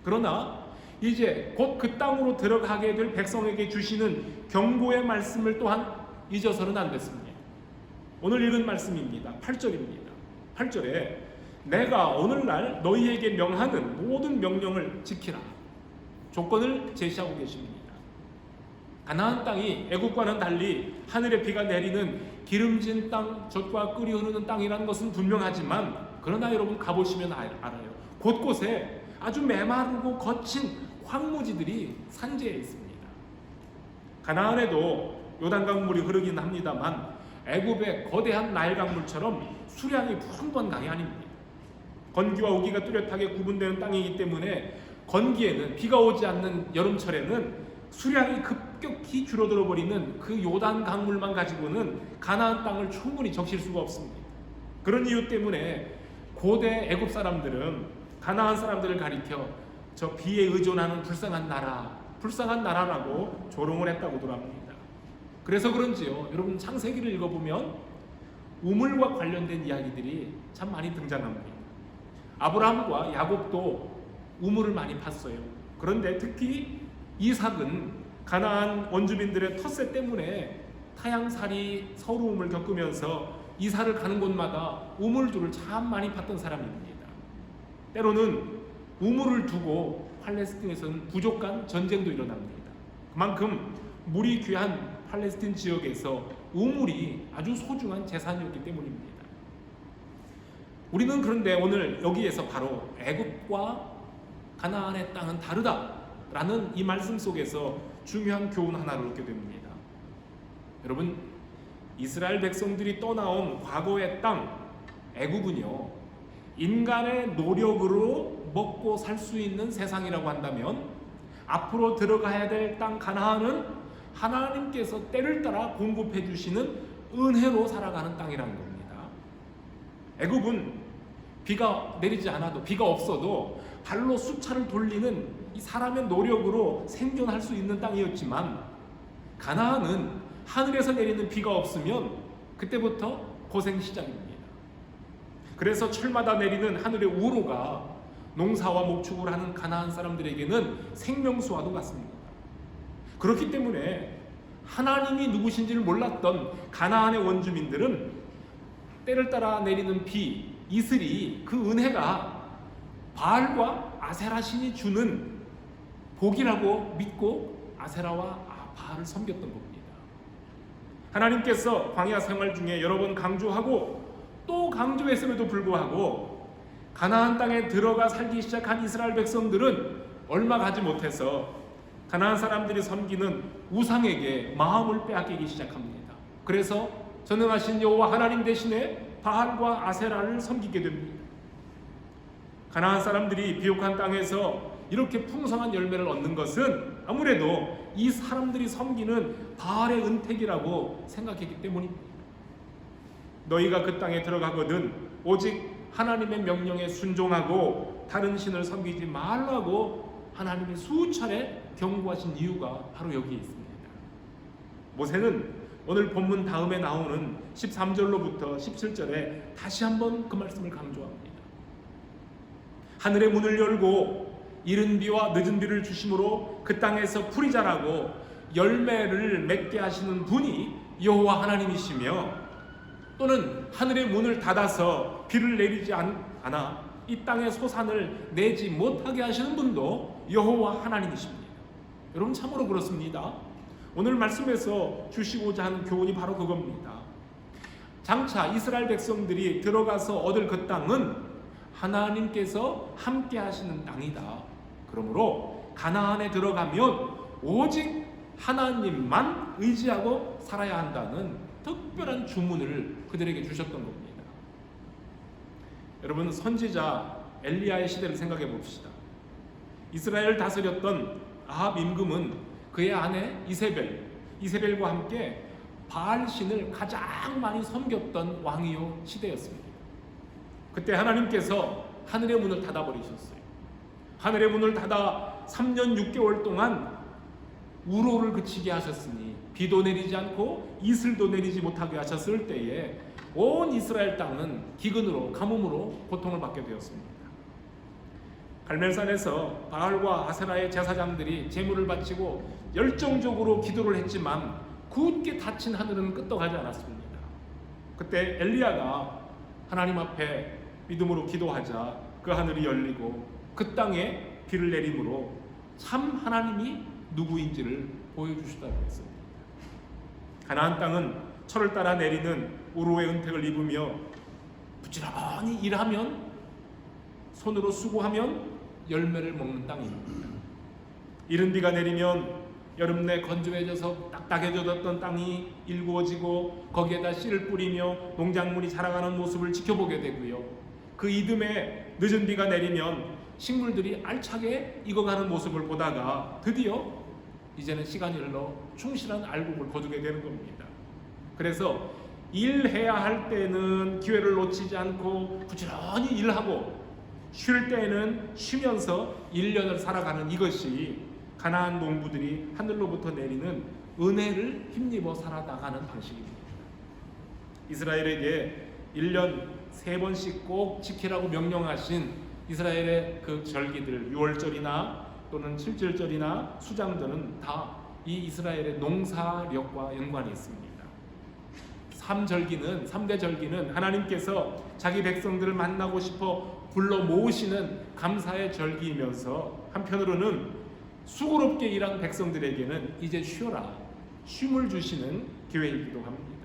그러나 이제 곧 그 땅으로 들어가게 될 백성에게 주시는 경고의 말씀을 또한 잊어서는 안 됐습니다. 오늘 읽은 말씀입니다. 8절입니다. 8절에 내가 오늘날 너희에게 명하는 모든 명령을 지키라. 조건을 제시하고 계십니다. 가나안 땅이 애국과는 달리 하늘의 비가 내리는 기름진 땅, 젖과 꿀이 흐르는 땅이라는 것은 분명하지만 그러나 여러분 가보시면 알아요. 곳곳에 아주 메마르고 거친 황무지들이 산지에 있습니다. 가나안에도 요단강물이 흐르긴 합니다만 애굽의 거대한 나일강물처럼 수량이 풍부한 강이 아닙니다. 건기와 우기가 뚜렷하게 구분되는 땅이기 때문에 건기에는 비가 오지 않는 여름철에는 수량이 급격히 줄어들어 버리는 그 요단 강물만 가지고는 가나안 땅을 충분히 적실 수가 없습니다. 그런 이유 때문에 고대 애굽 사람들은 가나안 사람들을 가리켜 저 비에 의존하는 불쌍한 나라라고 조롱을 했다고도 합니다. 그래서 그런지요, 여러분 창세기를 읽어보면 우물과 관련된 이야기들이 참 많이 등장합니다. 아브라함과 야곱도 우물을 많이 팠어요. 그런데 특히 이삭은 가나안 원주민들의 텃세 때문에 타향살이 서러움을 겪으면서 이사를 가는 곳마다 우물들을 참 많이 팠던 사람입니다. 때로는 우물을 두고 팔레스틴에서는 부족 간 전쟁도 일어납니다. 그만큼 물이 귀한 팔레스틴 지역에서 우물이 아주 소중한 재산이었기 때문입니다. 우리는 그런데 오늘 여기에서 바로 애굽과 가나안의 땅은 다르다라는 이 말씀 속에서 중요한 교훈 하나를 얻게 됩니다. 여러분, 이스라엘 백성들이 떠나온 과거의 땅 애굽은요, 인간의 노력으로 먹고 살 수 있는 세상이라고 한다면, 앞으로 들어가야 될 땅 가나안은 하나님께서 때를 따라 공급해 주시는 은혜로 살아가는 땅이라는 겁니다. 애굽은 비가 내리지 않아도, 비가 없어도 발로 수차를 돌리는 이 사람의 노력으로 생존할 수 있는 땅이었지만, 가나안은 하늘에서 내리는 비가 없으면 그때부터 고생 시작입니다. 그래서 철마다 내리는 하늘의 우로가 농사와 목축을 하는 가나안 사람들에게는 생명수와도 같습니다. 그렇기 때문에 하나님이 누구신지를 몰랐던 가나안의 원주민들은 때를 따라 내리는 비, 이슬이, 그 은혜가 바알과 아세라 신이 주는 복이라고 믿고 아세라와 바알을 섬겼던 겁니다. 하나님께서 광야 생활 중에 여러 번 강조하고 또 강조했음에도 불구하고 가나안 땅에 들어가 살기 시작한 이스라엘 백성들은 얼마 가지 못해서 가나안 사람들이 섬기는 우상에게 마음을 빼앗기기 시작합니다. 그래서 전능하신 여호와 하나님 대신에 바알과 아세라를 섬기게 됩니다. 가나안 사람들이 비옥한 땅에서 이렇게 풍성한 열매를 얻는 것은 아무래도 이 사람들이 섬기는 바알의 은택이라고 생각했기 때문입니다. 너희가 그 땅에 들어가거든 오직 하나님의 명령에 순종하고 다른 신을 섬기지 말라고 하나님이 수차례 경고하신 이유가 바로 여기에 있습니다. 모세는 오늘 본문 다음에 나오는 13절로부터 17절에 다시 한번 그 말씀을 강조합니다. 하늘의 문을 열고 이른 비와 늦은 비를 주심으로 그 땅에서 풀이 자라고 열매를 맺게 하시는 분이 여호와 하나님이시며, 또는 하늘의 문을 닫아서 비를 내리지 않아 이 땅의 소산을 내지 못하게 하시는 분도 여호와 하나님이십니다. 여러분, 참으로 그렇습니다. 오늘 말씀에서 주시고자 하는 교훈이 바로 그겁니다. 장차 이스라엘 백성들이 들어가서 얻을 그 땅은 하나님께서 함께 하시는 땅이다. 그러므로 가나안에 들어가면 오직 하나님만 의지하고 살아야 한다는 특별한 주문을 그들에게 주셨던 겁니다. 여러분, 선지자 엘리야의 시대를 생각해 봅시다. 이스라엘을 다스렸던 아합 임금은 그의 아내 이세벨과 함께 바알 신을 가장 많이 섬겼던 왕이요 시대였습니다. 그때 하나님께서 하늘의 문을 닫아버리셨어요. 하늘의 문을 닫아 3년 6개월 동안 우로를 그치게 하셨으니 비도 내리지 않고 이슬도 내리지 못하게 하셨을 때에 온 이스라엘 땅은 기근으로 가뭄으로 고통을 받게 되었습니다. 갈멜산에서 바알과 아세라의 제사장들이 제물을 바치고 열정적으로 기도를 했지만 굳게 닫힌 하늘은 끄떡하지 않았습니다. 그때 엘리야가 하나님 앞에 믿음으로 기도하자 그 하늘이 열리고 그 땅에 비를 내림으로 참 하나님이 누구인지를 보여주시다고 했습니다. 가나안 땅은 철을 따라 내리는 우로의 은택을 입으며 부지런히 일하면, 손으로 수고하면 열매를 먹는 땅입니다. 이른 비가 내리면 여름 내 건조해져서 딱딱해졌던 땅이 일구어지고 거기에다 씨를 뿌리며 농작물이 자라가는 모습을 지켜보게 되고요. 그 이듬해 늦은 비가 내리면 식물들이 알차게 익어가는 모습을 보다가 드디어 이제는 시간이 흘러 충실한 알곡을 거두게 되는 겁니다. 그래서 일해야 할 때는 기회를 놓치지 않고 부지런히 일하고 쉴 때는 쉬면서 1년을 살아가는 이것이 가나안 농부들이 하늘로부터 내리는 은혜를 힘입어 살아나가는 방식입니다. 이스라엘에게 1년 3번씩 꼭 지키라고 명령하신 이스라엘의 그 절기들, 유월절이나 또 또는 칠절절이나 수장절은 다 이 이스라엘의 농사력과 연관이 있습니다. 3대 절기는 하나님께서 자기 백성들을 만나고 싶어 불러 모으시는 감사의 절기이면서 한편으로는 수고롭게 일한 백성들에게는 이제 쉬어라, 쉼을 주시는 기회이기도 합니다.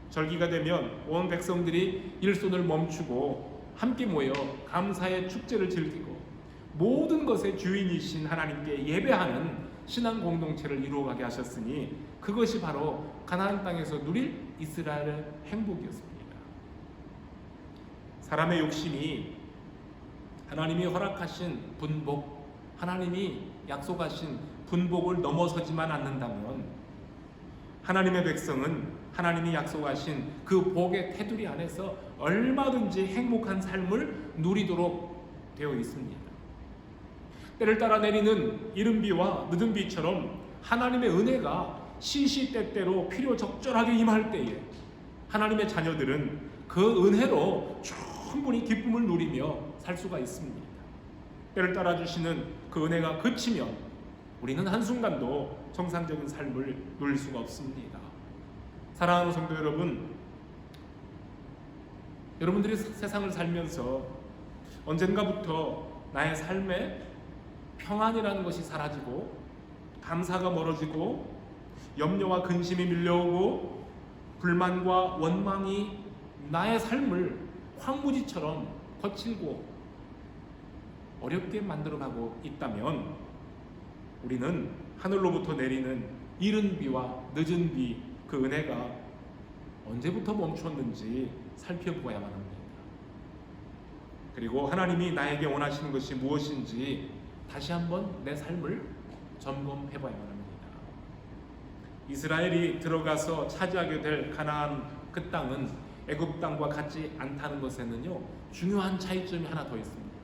절기가 되면 온 백성들이 일손을 멈추고 함께 모여 감사의 축제를 즐기고 모든 것의 주인이신 하나님께 예배하는 신앙 공동체를 이루어가게 하셨으니 그것이 바로 가나안 땅에서 누릴 이스라엘의 행복이었습니다. 사람의 욕심이 하나님이 허락하신 분복, 하나님이 약속하신 분복을 넘어서지만 않는다면 하나님의 백성은 하나님이 약속하신 그 복의 테두리 안에서 얼마든지 행복한 삶을 누리도록 되어 있습니다. 때를 따라 내리는 이른 비와 늦은 비처럼 하나님의 은혜가 시시때때로 필요적절하게 임할 때에 하나님의 자녀들은 그 은혜로 충분히 기쁨을 누리며 살 수가 있습니다. 때를 따라 주시는 그 은혜가 그치면 우리는 한순간도 정상적인 삶을 누릴 수가 없습니다. 사랑하는 성도 여러분, 여러분들이 세상을 살면서 언젠가부터 나의 삶에 평안이라는 것이 사라지고 감사가 멀어지고 염려와 근심이 밀려오고 불만과 원망이 나의 삶을 황무지처럼 거칠고 어렵게 만들어가고 있다면 우리는 하늘로부터 내리는 이른 비와 늦은 비, 그 은혜가 언제부터 멈추었는지 살펴보아야만 합니다. 그리고 하나님이 나에게 원하시는 것이 무엇인지 다시 한번 내 삶을 점검해봐야만 합니다. 이스라엘이 들어가서 차지하게 될 가나안 그 땅은 애굽 땅과 같지 않다는 것에는요, 중요한 차이점이 하나 더 있습니다.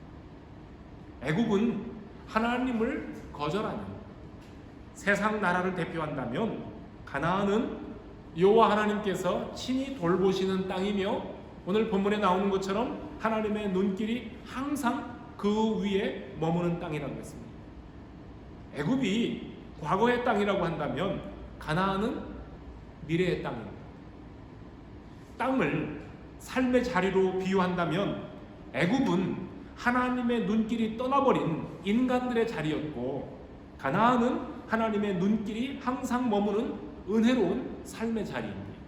애굽은 하나님을 거절하는 세상 나라를 대표한다면 가나안은 여호와 하나님께서 친히 돌보시는 땅이며 오늘 본문에 나오는 것처럼 하나님의 눈길이 항상 그 위에 머무는 땅이라고 했습니다. 애굽이 과거의 땅이라고 한다면 가나안은 미래의 땅입니다. 땅을 삶의 자리로 비유한다면 애굽은 하나님의 눈길이 떠나버린 인간들의 자리였고 가나안은 하나님의 눈길이 항상 머무는 은혜로운 삶의 자리입니다.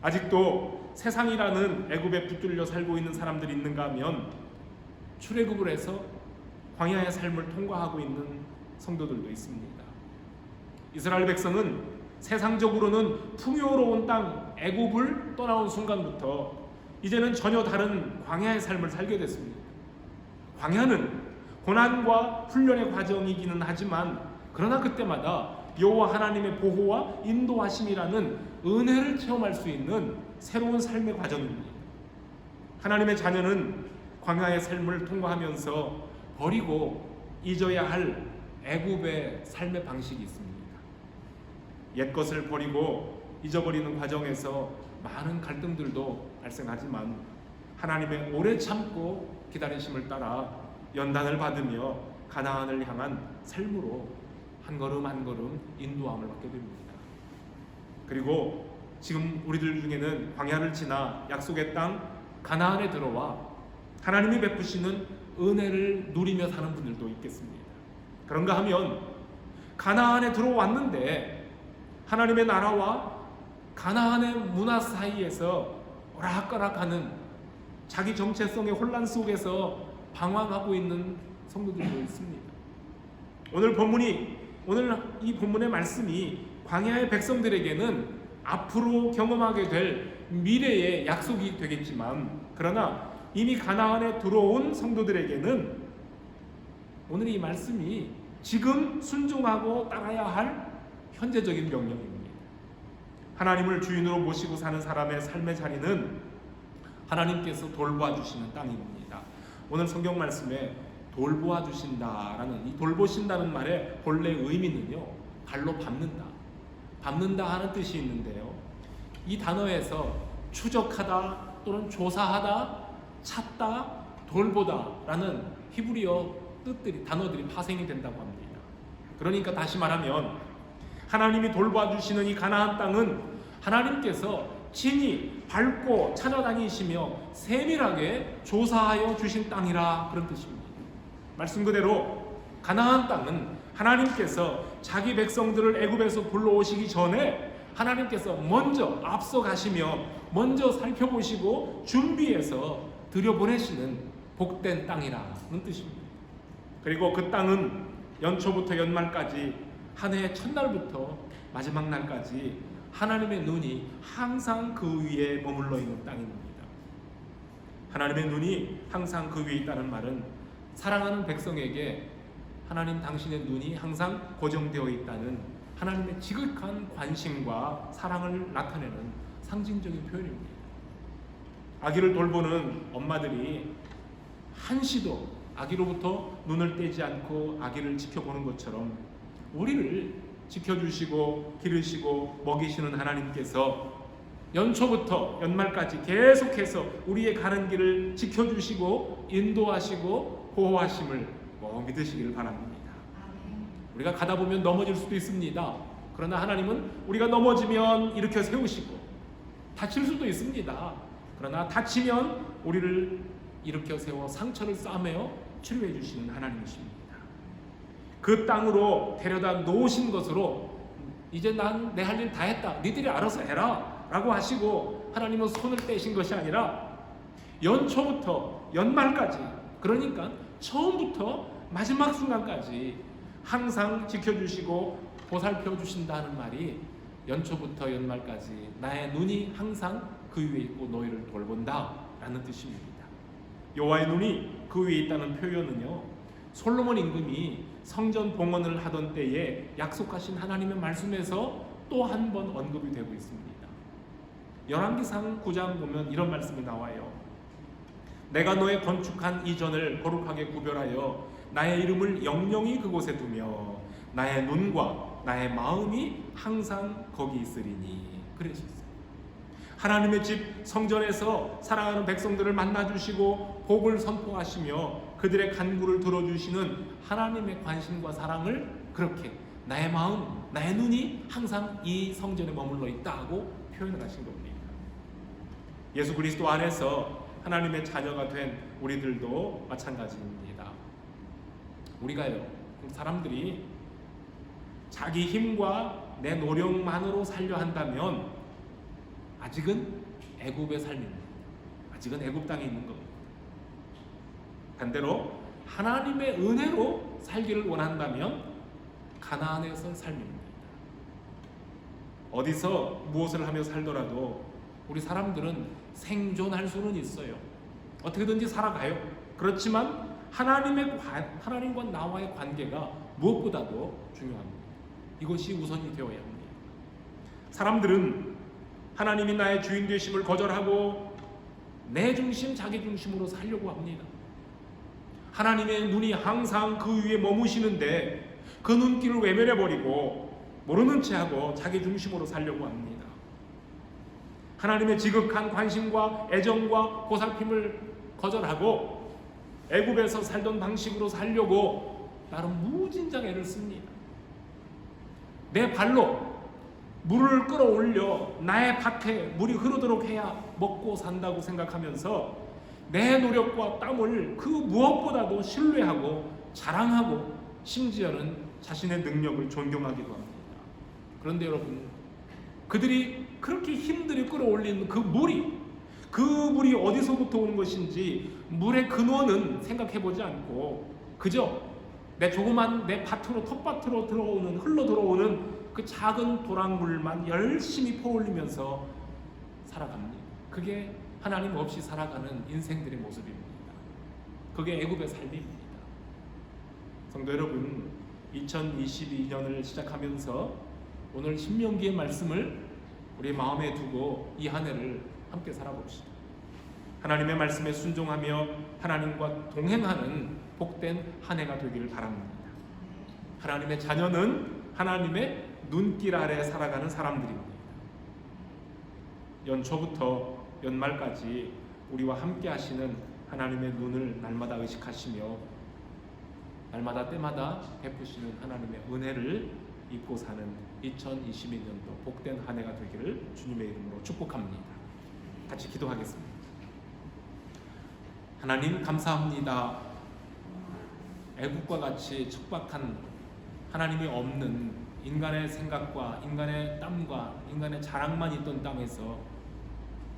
아직도 세상이라는 애굽에 붙들려 살고 있는 사람들이 있는가 하면 출애굽을 해서 광야의 삶을 통과하고 있는 성도들도 있습니다. 이스라엘 백성은 세상적으로는 풍요로운 땅 애굽을 떠나온 순간부터 이제는 전혀 다른 광야의 삶을 살게 됐습니다. 광야는 고난과 훈련의 과정이기는 하지만 그러나 그때마다 여호와 하나님의 보호와 인도하심이라는 은혜를 체험할 수 있는 새로운 삶의 과정입니다. 하나님의 자녀는 광야의 삶을 통과하면서 버리고 잊어야 할 애굽의 삶의 방식이 있습니다. 옛 것을 버리고 잊어버리는 과정에서 많은 갈등들도 발생하지만 하나님의 오래 참고 기다리심을 따라 연단을 받으며 가나안을 향한 삶으로 한 걸음 한 걸음 인도함을 받게 됩니다. 그리고 지금 우리들 중에는 광야를 지나 약속의 땅 가나안에 들어와 하나님이 베푸시는 은혜를 누리며 사는 분들도 있겠습니다. 그런가 하면 가나안에 들어왔는데 하나님의 나라와 가나안의 문화 사이에서 오락가락하는 자기 정체성의 혼란 속에서 방황하고 있는 성도들도 있습니다. 오늘 이 본문의 말씀이 광야의 백성들에게는 앞으로 경험하게 될 미래의 약속이 되겠지만 그러나 이미 가나안에 들어온 성도들에게는 오늘 이 말씀이 지금 순종하고 따라야 할 현재적인 명령입니다. 하나님을 주인으로 모시고 사는 사람의 삶의 자리는 하나님께서 돌보아 주시는 땅입니다. 오늘 성경 말씀에 돌보아 주신다라는 이 돌보신다는 말의 본래 의미는요, 발로 밟는다 하는 뜻이 있는데요. 이 단어에서 추적하다 또는 조사하다, 찾다, 돌보다라는 히브리어 단어들이 파생이 된다고 합니다. 그러니까 다시 말하면 하나님이 돌봐주시는 이 가나안 땅은 하나님께서 친히 밟고 찾아다니시며 세밀하게 조사하여 주신 땅이라 그런 뜻입니다. 말씀 그대로 가나안 땅은 하나님께서 자기 백성들을 애굽에서 불러오시기 전에 하나님께서 먼저 앞서 가시며 먼저 살펴보시고 준비해서 들여보내시는 복된 땅이라는 뜻입니다. 그리고 그 땅은 연초부터 연말까지 한 해의 첫날부터 마지막 날까지 하나님의 눈이 항상 그 위에 머물러 있는 땅입니다. 하나님의 눈이 항상 그 위에 있다는 말은 사랑하는 백성에게 하나님 당신의 눈이 항상 고정되어 있다는 하나님의 지극한 관심과 사랑을 나타내는 상징적인 표현입니다. 아기를 돌보는 엄마들이 한시도 아기로부터 눈을 떼지 않고 아기를 지켜보는 것처럼 우리를 지켜주시고 기르시고 먹이시는 하나님께서 연초부터 연말까지 계속해서 우리의 가는 길을 지켜주시고 인도하시고 보호하심을 꼭 믿으시길 바랍니다. 우리가 가다 보면 넘어질 수도 있습니다. 그러나 하나님은 우리가 넘어지면 일으켜 세우시고 다칠 수도 있습니다. 그러나 다치면 우리를 일으켜 세워 상처를 싸매어 치료해 주시는 하나님이십니다. 그 땅으로 데려다 놓으신 것으로 이제 난 내 할 일 다 했다, 니들이 알아서 해라 라고 하시고 하나님은 손을 떼신 것이 아니라 연초부터 연말까지, 그러니까 처음부터 마지막 순간까지 항상 지켜주시고 보살펴 주신다는 말이 연초부터 연말까지 나의 눈이 항상 그 위에 있고 너희를 돌본다 라는 뜻입니다. 여호와의 눈이 그 위에 있다는 표현은요, 솔로몬 임금이 성전 봉헌을 하던 때에 약속하신 하나님의 말씀에서 또 한 번 언급이 되고 있습니다. 열왕기상 9장 보면 이런 말씀이 나와요. 내가 너의 건축한 이전을 거룩하게 구별하여 나의 이름을 영영히 그곳에 두며 나의 눈과 나의 마음이 항상 거기 있으리니 그러셨어요. 하나님의 집 성전에서 사랑하는 백성들을 만나주시고 복을 선포하시며 그들의 간구를 들어주시는 하나님의 관심과 사랑을 그렇게 나의 마음, 나의 눈이 항상 이 성전에 머물러 있다고 표현을 하신 겁니다. 예수 그리스도 안에서 하나님의 자녀가 된 우리들도 마찬가지입니다. 우리가요, 사람들이 자기 힘과 내 노력만으로 살려 한다면 아직은 애굽의 삶입니다. 아직은 애굽 땅에 있는 겁니다. 반대로 하나님의 은혜로 살기를 원한다면 가나안에서 삶입니다. 어디서 무엇을 하며 살더라도 우리 사람들은 생존할 수는 있어요. 어떻게든지 살아가요. 그렇지만 하나님과 나와의 관계가 무엇보다도 중요합니다. 이것이 우선이 되어야 합니다. 사람들은 하나님이 나의 주인 되심을 거절하고 내 중심, 자기 중심으로 살려고 합니다. 하나님의 눈이 항상 그 위에 머무시는데 그 눈길을 외면해버리고 모르는 체하고 자기 중심으로 살려고 합니다. 하나님의 지극한 관심과 애정과 보살핌을 거절하고 애굽에서 살던 방식으로 살려고 나름 무진장 애를 씁니다. 내 발로 물을 끌어올려 나의 밭에 물이 흐르도록 해야 먹고 산다고 생각하면서 내 노력과 땀을 그 무엇보다도 신뢰하고 자랑하고 심지어는 자신의 능력을 존경하기도 합니다. 그런데 여러분, 그들이 그렇게 힘들이 끌어올린 그 물이 어디서부터 오는 것인지 물의 근원은 생각해보지 않고 그저 내 조그만 내 밭으로 텃밭으로 흘러 들어오는 그 작은 도랑물만 열심히 퍼올리면서 살아갑니다. 그게 하나님 없이 살아가는 인생들의 모습입니다. 그게 애굽의 삶입니다. 성도 여러분, 2022년을 시작하면서 오늘 신명기의 말씀을 우리 마음에 두고 이 한 해를 함께 살아봅시다. 하나님의 말씀에 순종하며 하나님과 동행하는 복된 한 해가 되기를 바랍니다. 하나님의 자녀는 하나님의 눈길 아래 살아가는 사람들입니다. 연초부터 연말까지 우리와 함께 하시는 하나님의 눈을 날마다 의식하시며 날마다 때마다 베푸시는 하나님의 은혜를 입고 사는 2022년도 복된 한 해가 되기를 주님의 이름으로 축복합니다. 같이 기도하겠습니다. 하나님 감사합니다. 애국과 같이 척박한 하나님이 없는 인간의 생각과 인간의 땀과 인간의 자랑만 있던 땅에서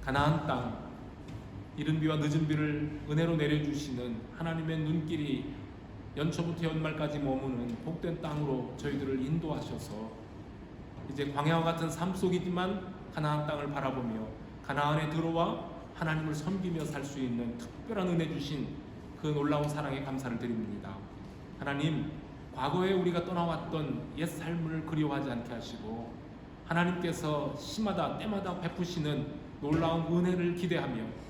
가나안 땅, 이른 비와 늦은 비를 은혜로 내려주시는 하나님의 눈길이 연초부터 연말까지 머무는 복된 땅으로 저희들을 인도하셔서 이제 광야와 같은 삶 속이지만 가나안 땅을 바라보며 가나안에 들어와 하나님을 섬기며 살 수 있는 특별한 은혜 주신 그 놀라운 사랑에 감사를 드립니다. 하나님, 과거에 우리가 떠나왔던 옛 삶을 그리워하지 않게 하시고 하나님께서 시마다 때마다 베푸시는 놀라운 은혜를 기대하며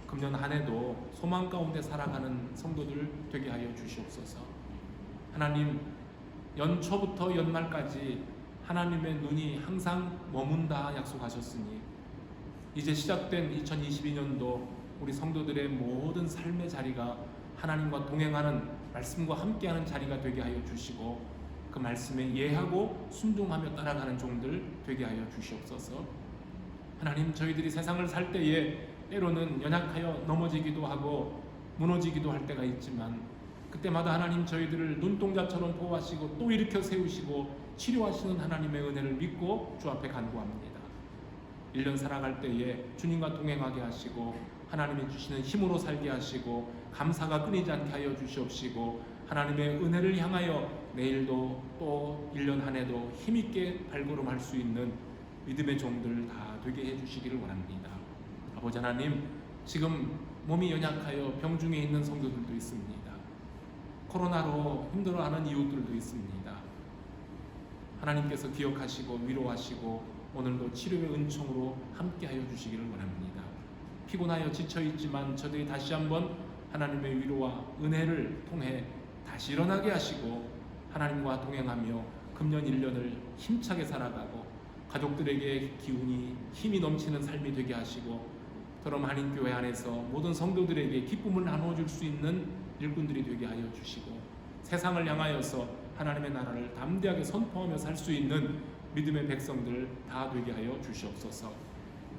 금년 한 해도 소망 가운데 살아가는 성도들 되게 하여 주시옵소서. 하나님, 연초부터 연말까지 하나님의 눈이 항상 머문다 약속하셨으니 이제 시작된 2022년도 우리 성도들의 모든 삶의 자리가 하나님과 동행하는 말씀과 함께하는 자리가 되게 하여 주시고 그 말씀에 예하고 순종하며 따라가는 종들 되게 하여 주시옵소서. 하나님, 저희들이 세상을 살 때에 때로는 연약하여 넘어지기도 하고 무너지기도 할 때가 있지만 그때마다 하나님 저희들을 눈동자처럼 보호하시고 또 일으켜 세우시고 치료하시는 하나님의 은혜를 믿고 주 앞에 간구합니다. 1년 살아갈 때에 주님과 동행하게 하시고 하나님이 주시는 힘으로 살게 하시고 감사가 끊이지 않게 하여 주시옵시고 하나님의 은혜를 향하여 내일도 또 1년 한 해도 힘있게 발걸음할 수 있는 믿음의 종들 다 되게 해주시기를 원합니다. 아버지 하나님, 지금 몸이 연약하여 병중에 있는 성도들도 있습니다. 코로나로 힘들어하는 이웃들도 있습니다. 하나님께서 기억하시고 위로하시고 오늘도 치료의 은총으로 함께하여 주시기를 원합니다. 피곤하여 지쳐있지만 저들이 다시 한번 하나님의 위로와 은혜를 통해 다시 일어나게 하시고 하나님과 동행하며 금년 1년을 힘차게 살아가고 가족들에게 기운이 힘이 넘치는 삶이 되게 하시고 더럼 한인교회 안에서 모든 성도들에게 기쁨을 나눠줄 수 있는 일꾼들이 되게 하여 주시고 세상을 향하여서 하나님의 나라를 담대하게 선포하며 살 수 있는 믿음의 백성들 다 되게 하여 주시옵소서.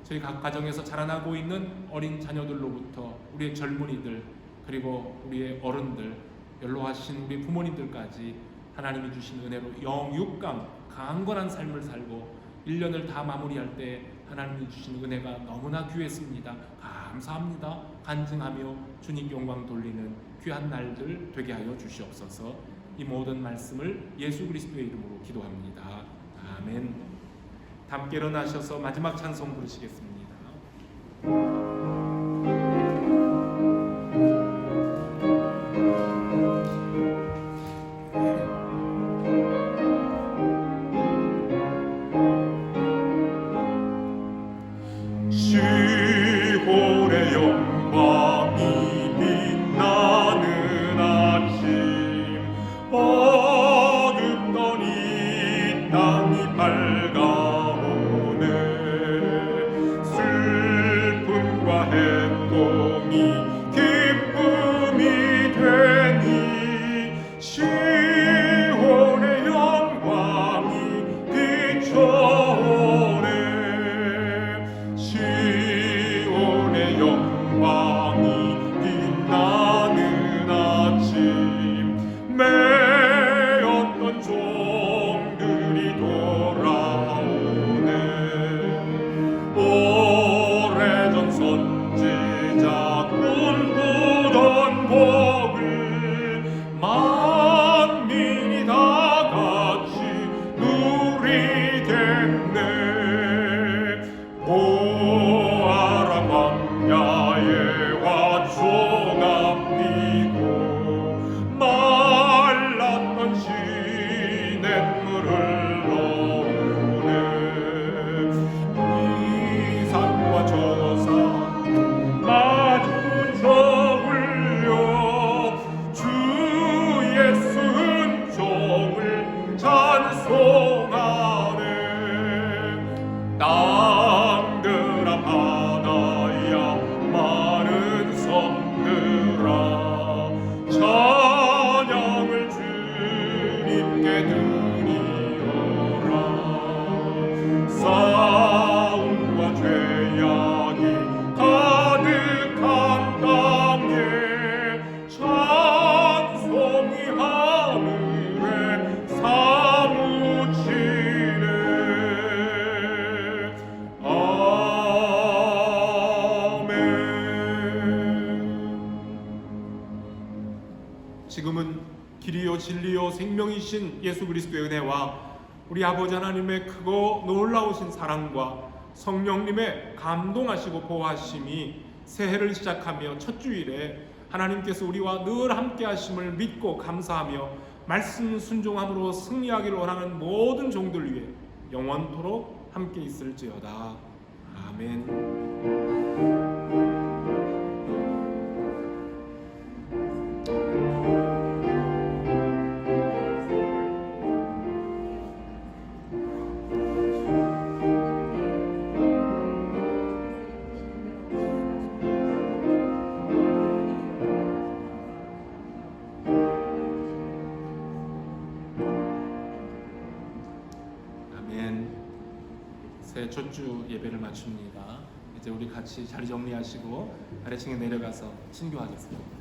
저희 각 가정에서 자라나고 있는 어린 자녀들로부터 우리의 젊은이들 그리고 우리의 어른들 연로하신 우리 부모님들까지 하나님이 주신 은혜로 영육강 강건한 삶을 살고 1년을 다 마무리할 때 하나님이 주신 은혜가 너무나 귀했습니다. 감사합니다. 간증하며 주님 영광 돌리는 귀한 날들 되게 하여 주시옵소서. 이 모든 말씀을 예수 그리스도의 이름으로 기도합니다. 아멘. 함께 일어나셔서 마지막 찬송 부르시겠습니다. 시골의 영광이 빛나는 아침 어둡던 이 땅이 밝아오네 슬픔과 구약이 가득한 땅에 찬송이 하늘에 사무치네. 아멘. 지금은 길이요 진리요 생명이신 예수 그리스도의 은혜와 우리 아버지 하나님의 크고 놀라우신 사랑과 성령님의 감동하시고 보호하심이 새해를 시작하며 첫 주일에 하나님께서 우리와 늘 함께 하심을 믿고 감사하며 말씀 순종함으로 승리하기를 원하는 모든 종들 위해 영원토록 함께 있을지어다. 아멘. 새 첫 주 예배를 마칩니다. 이제 우리 같이 자리 정리하시고 아래층에 내려가서 친교하겠습니다.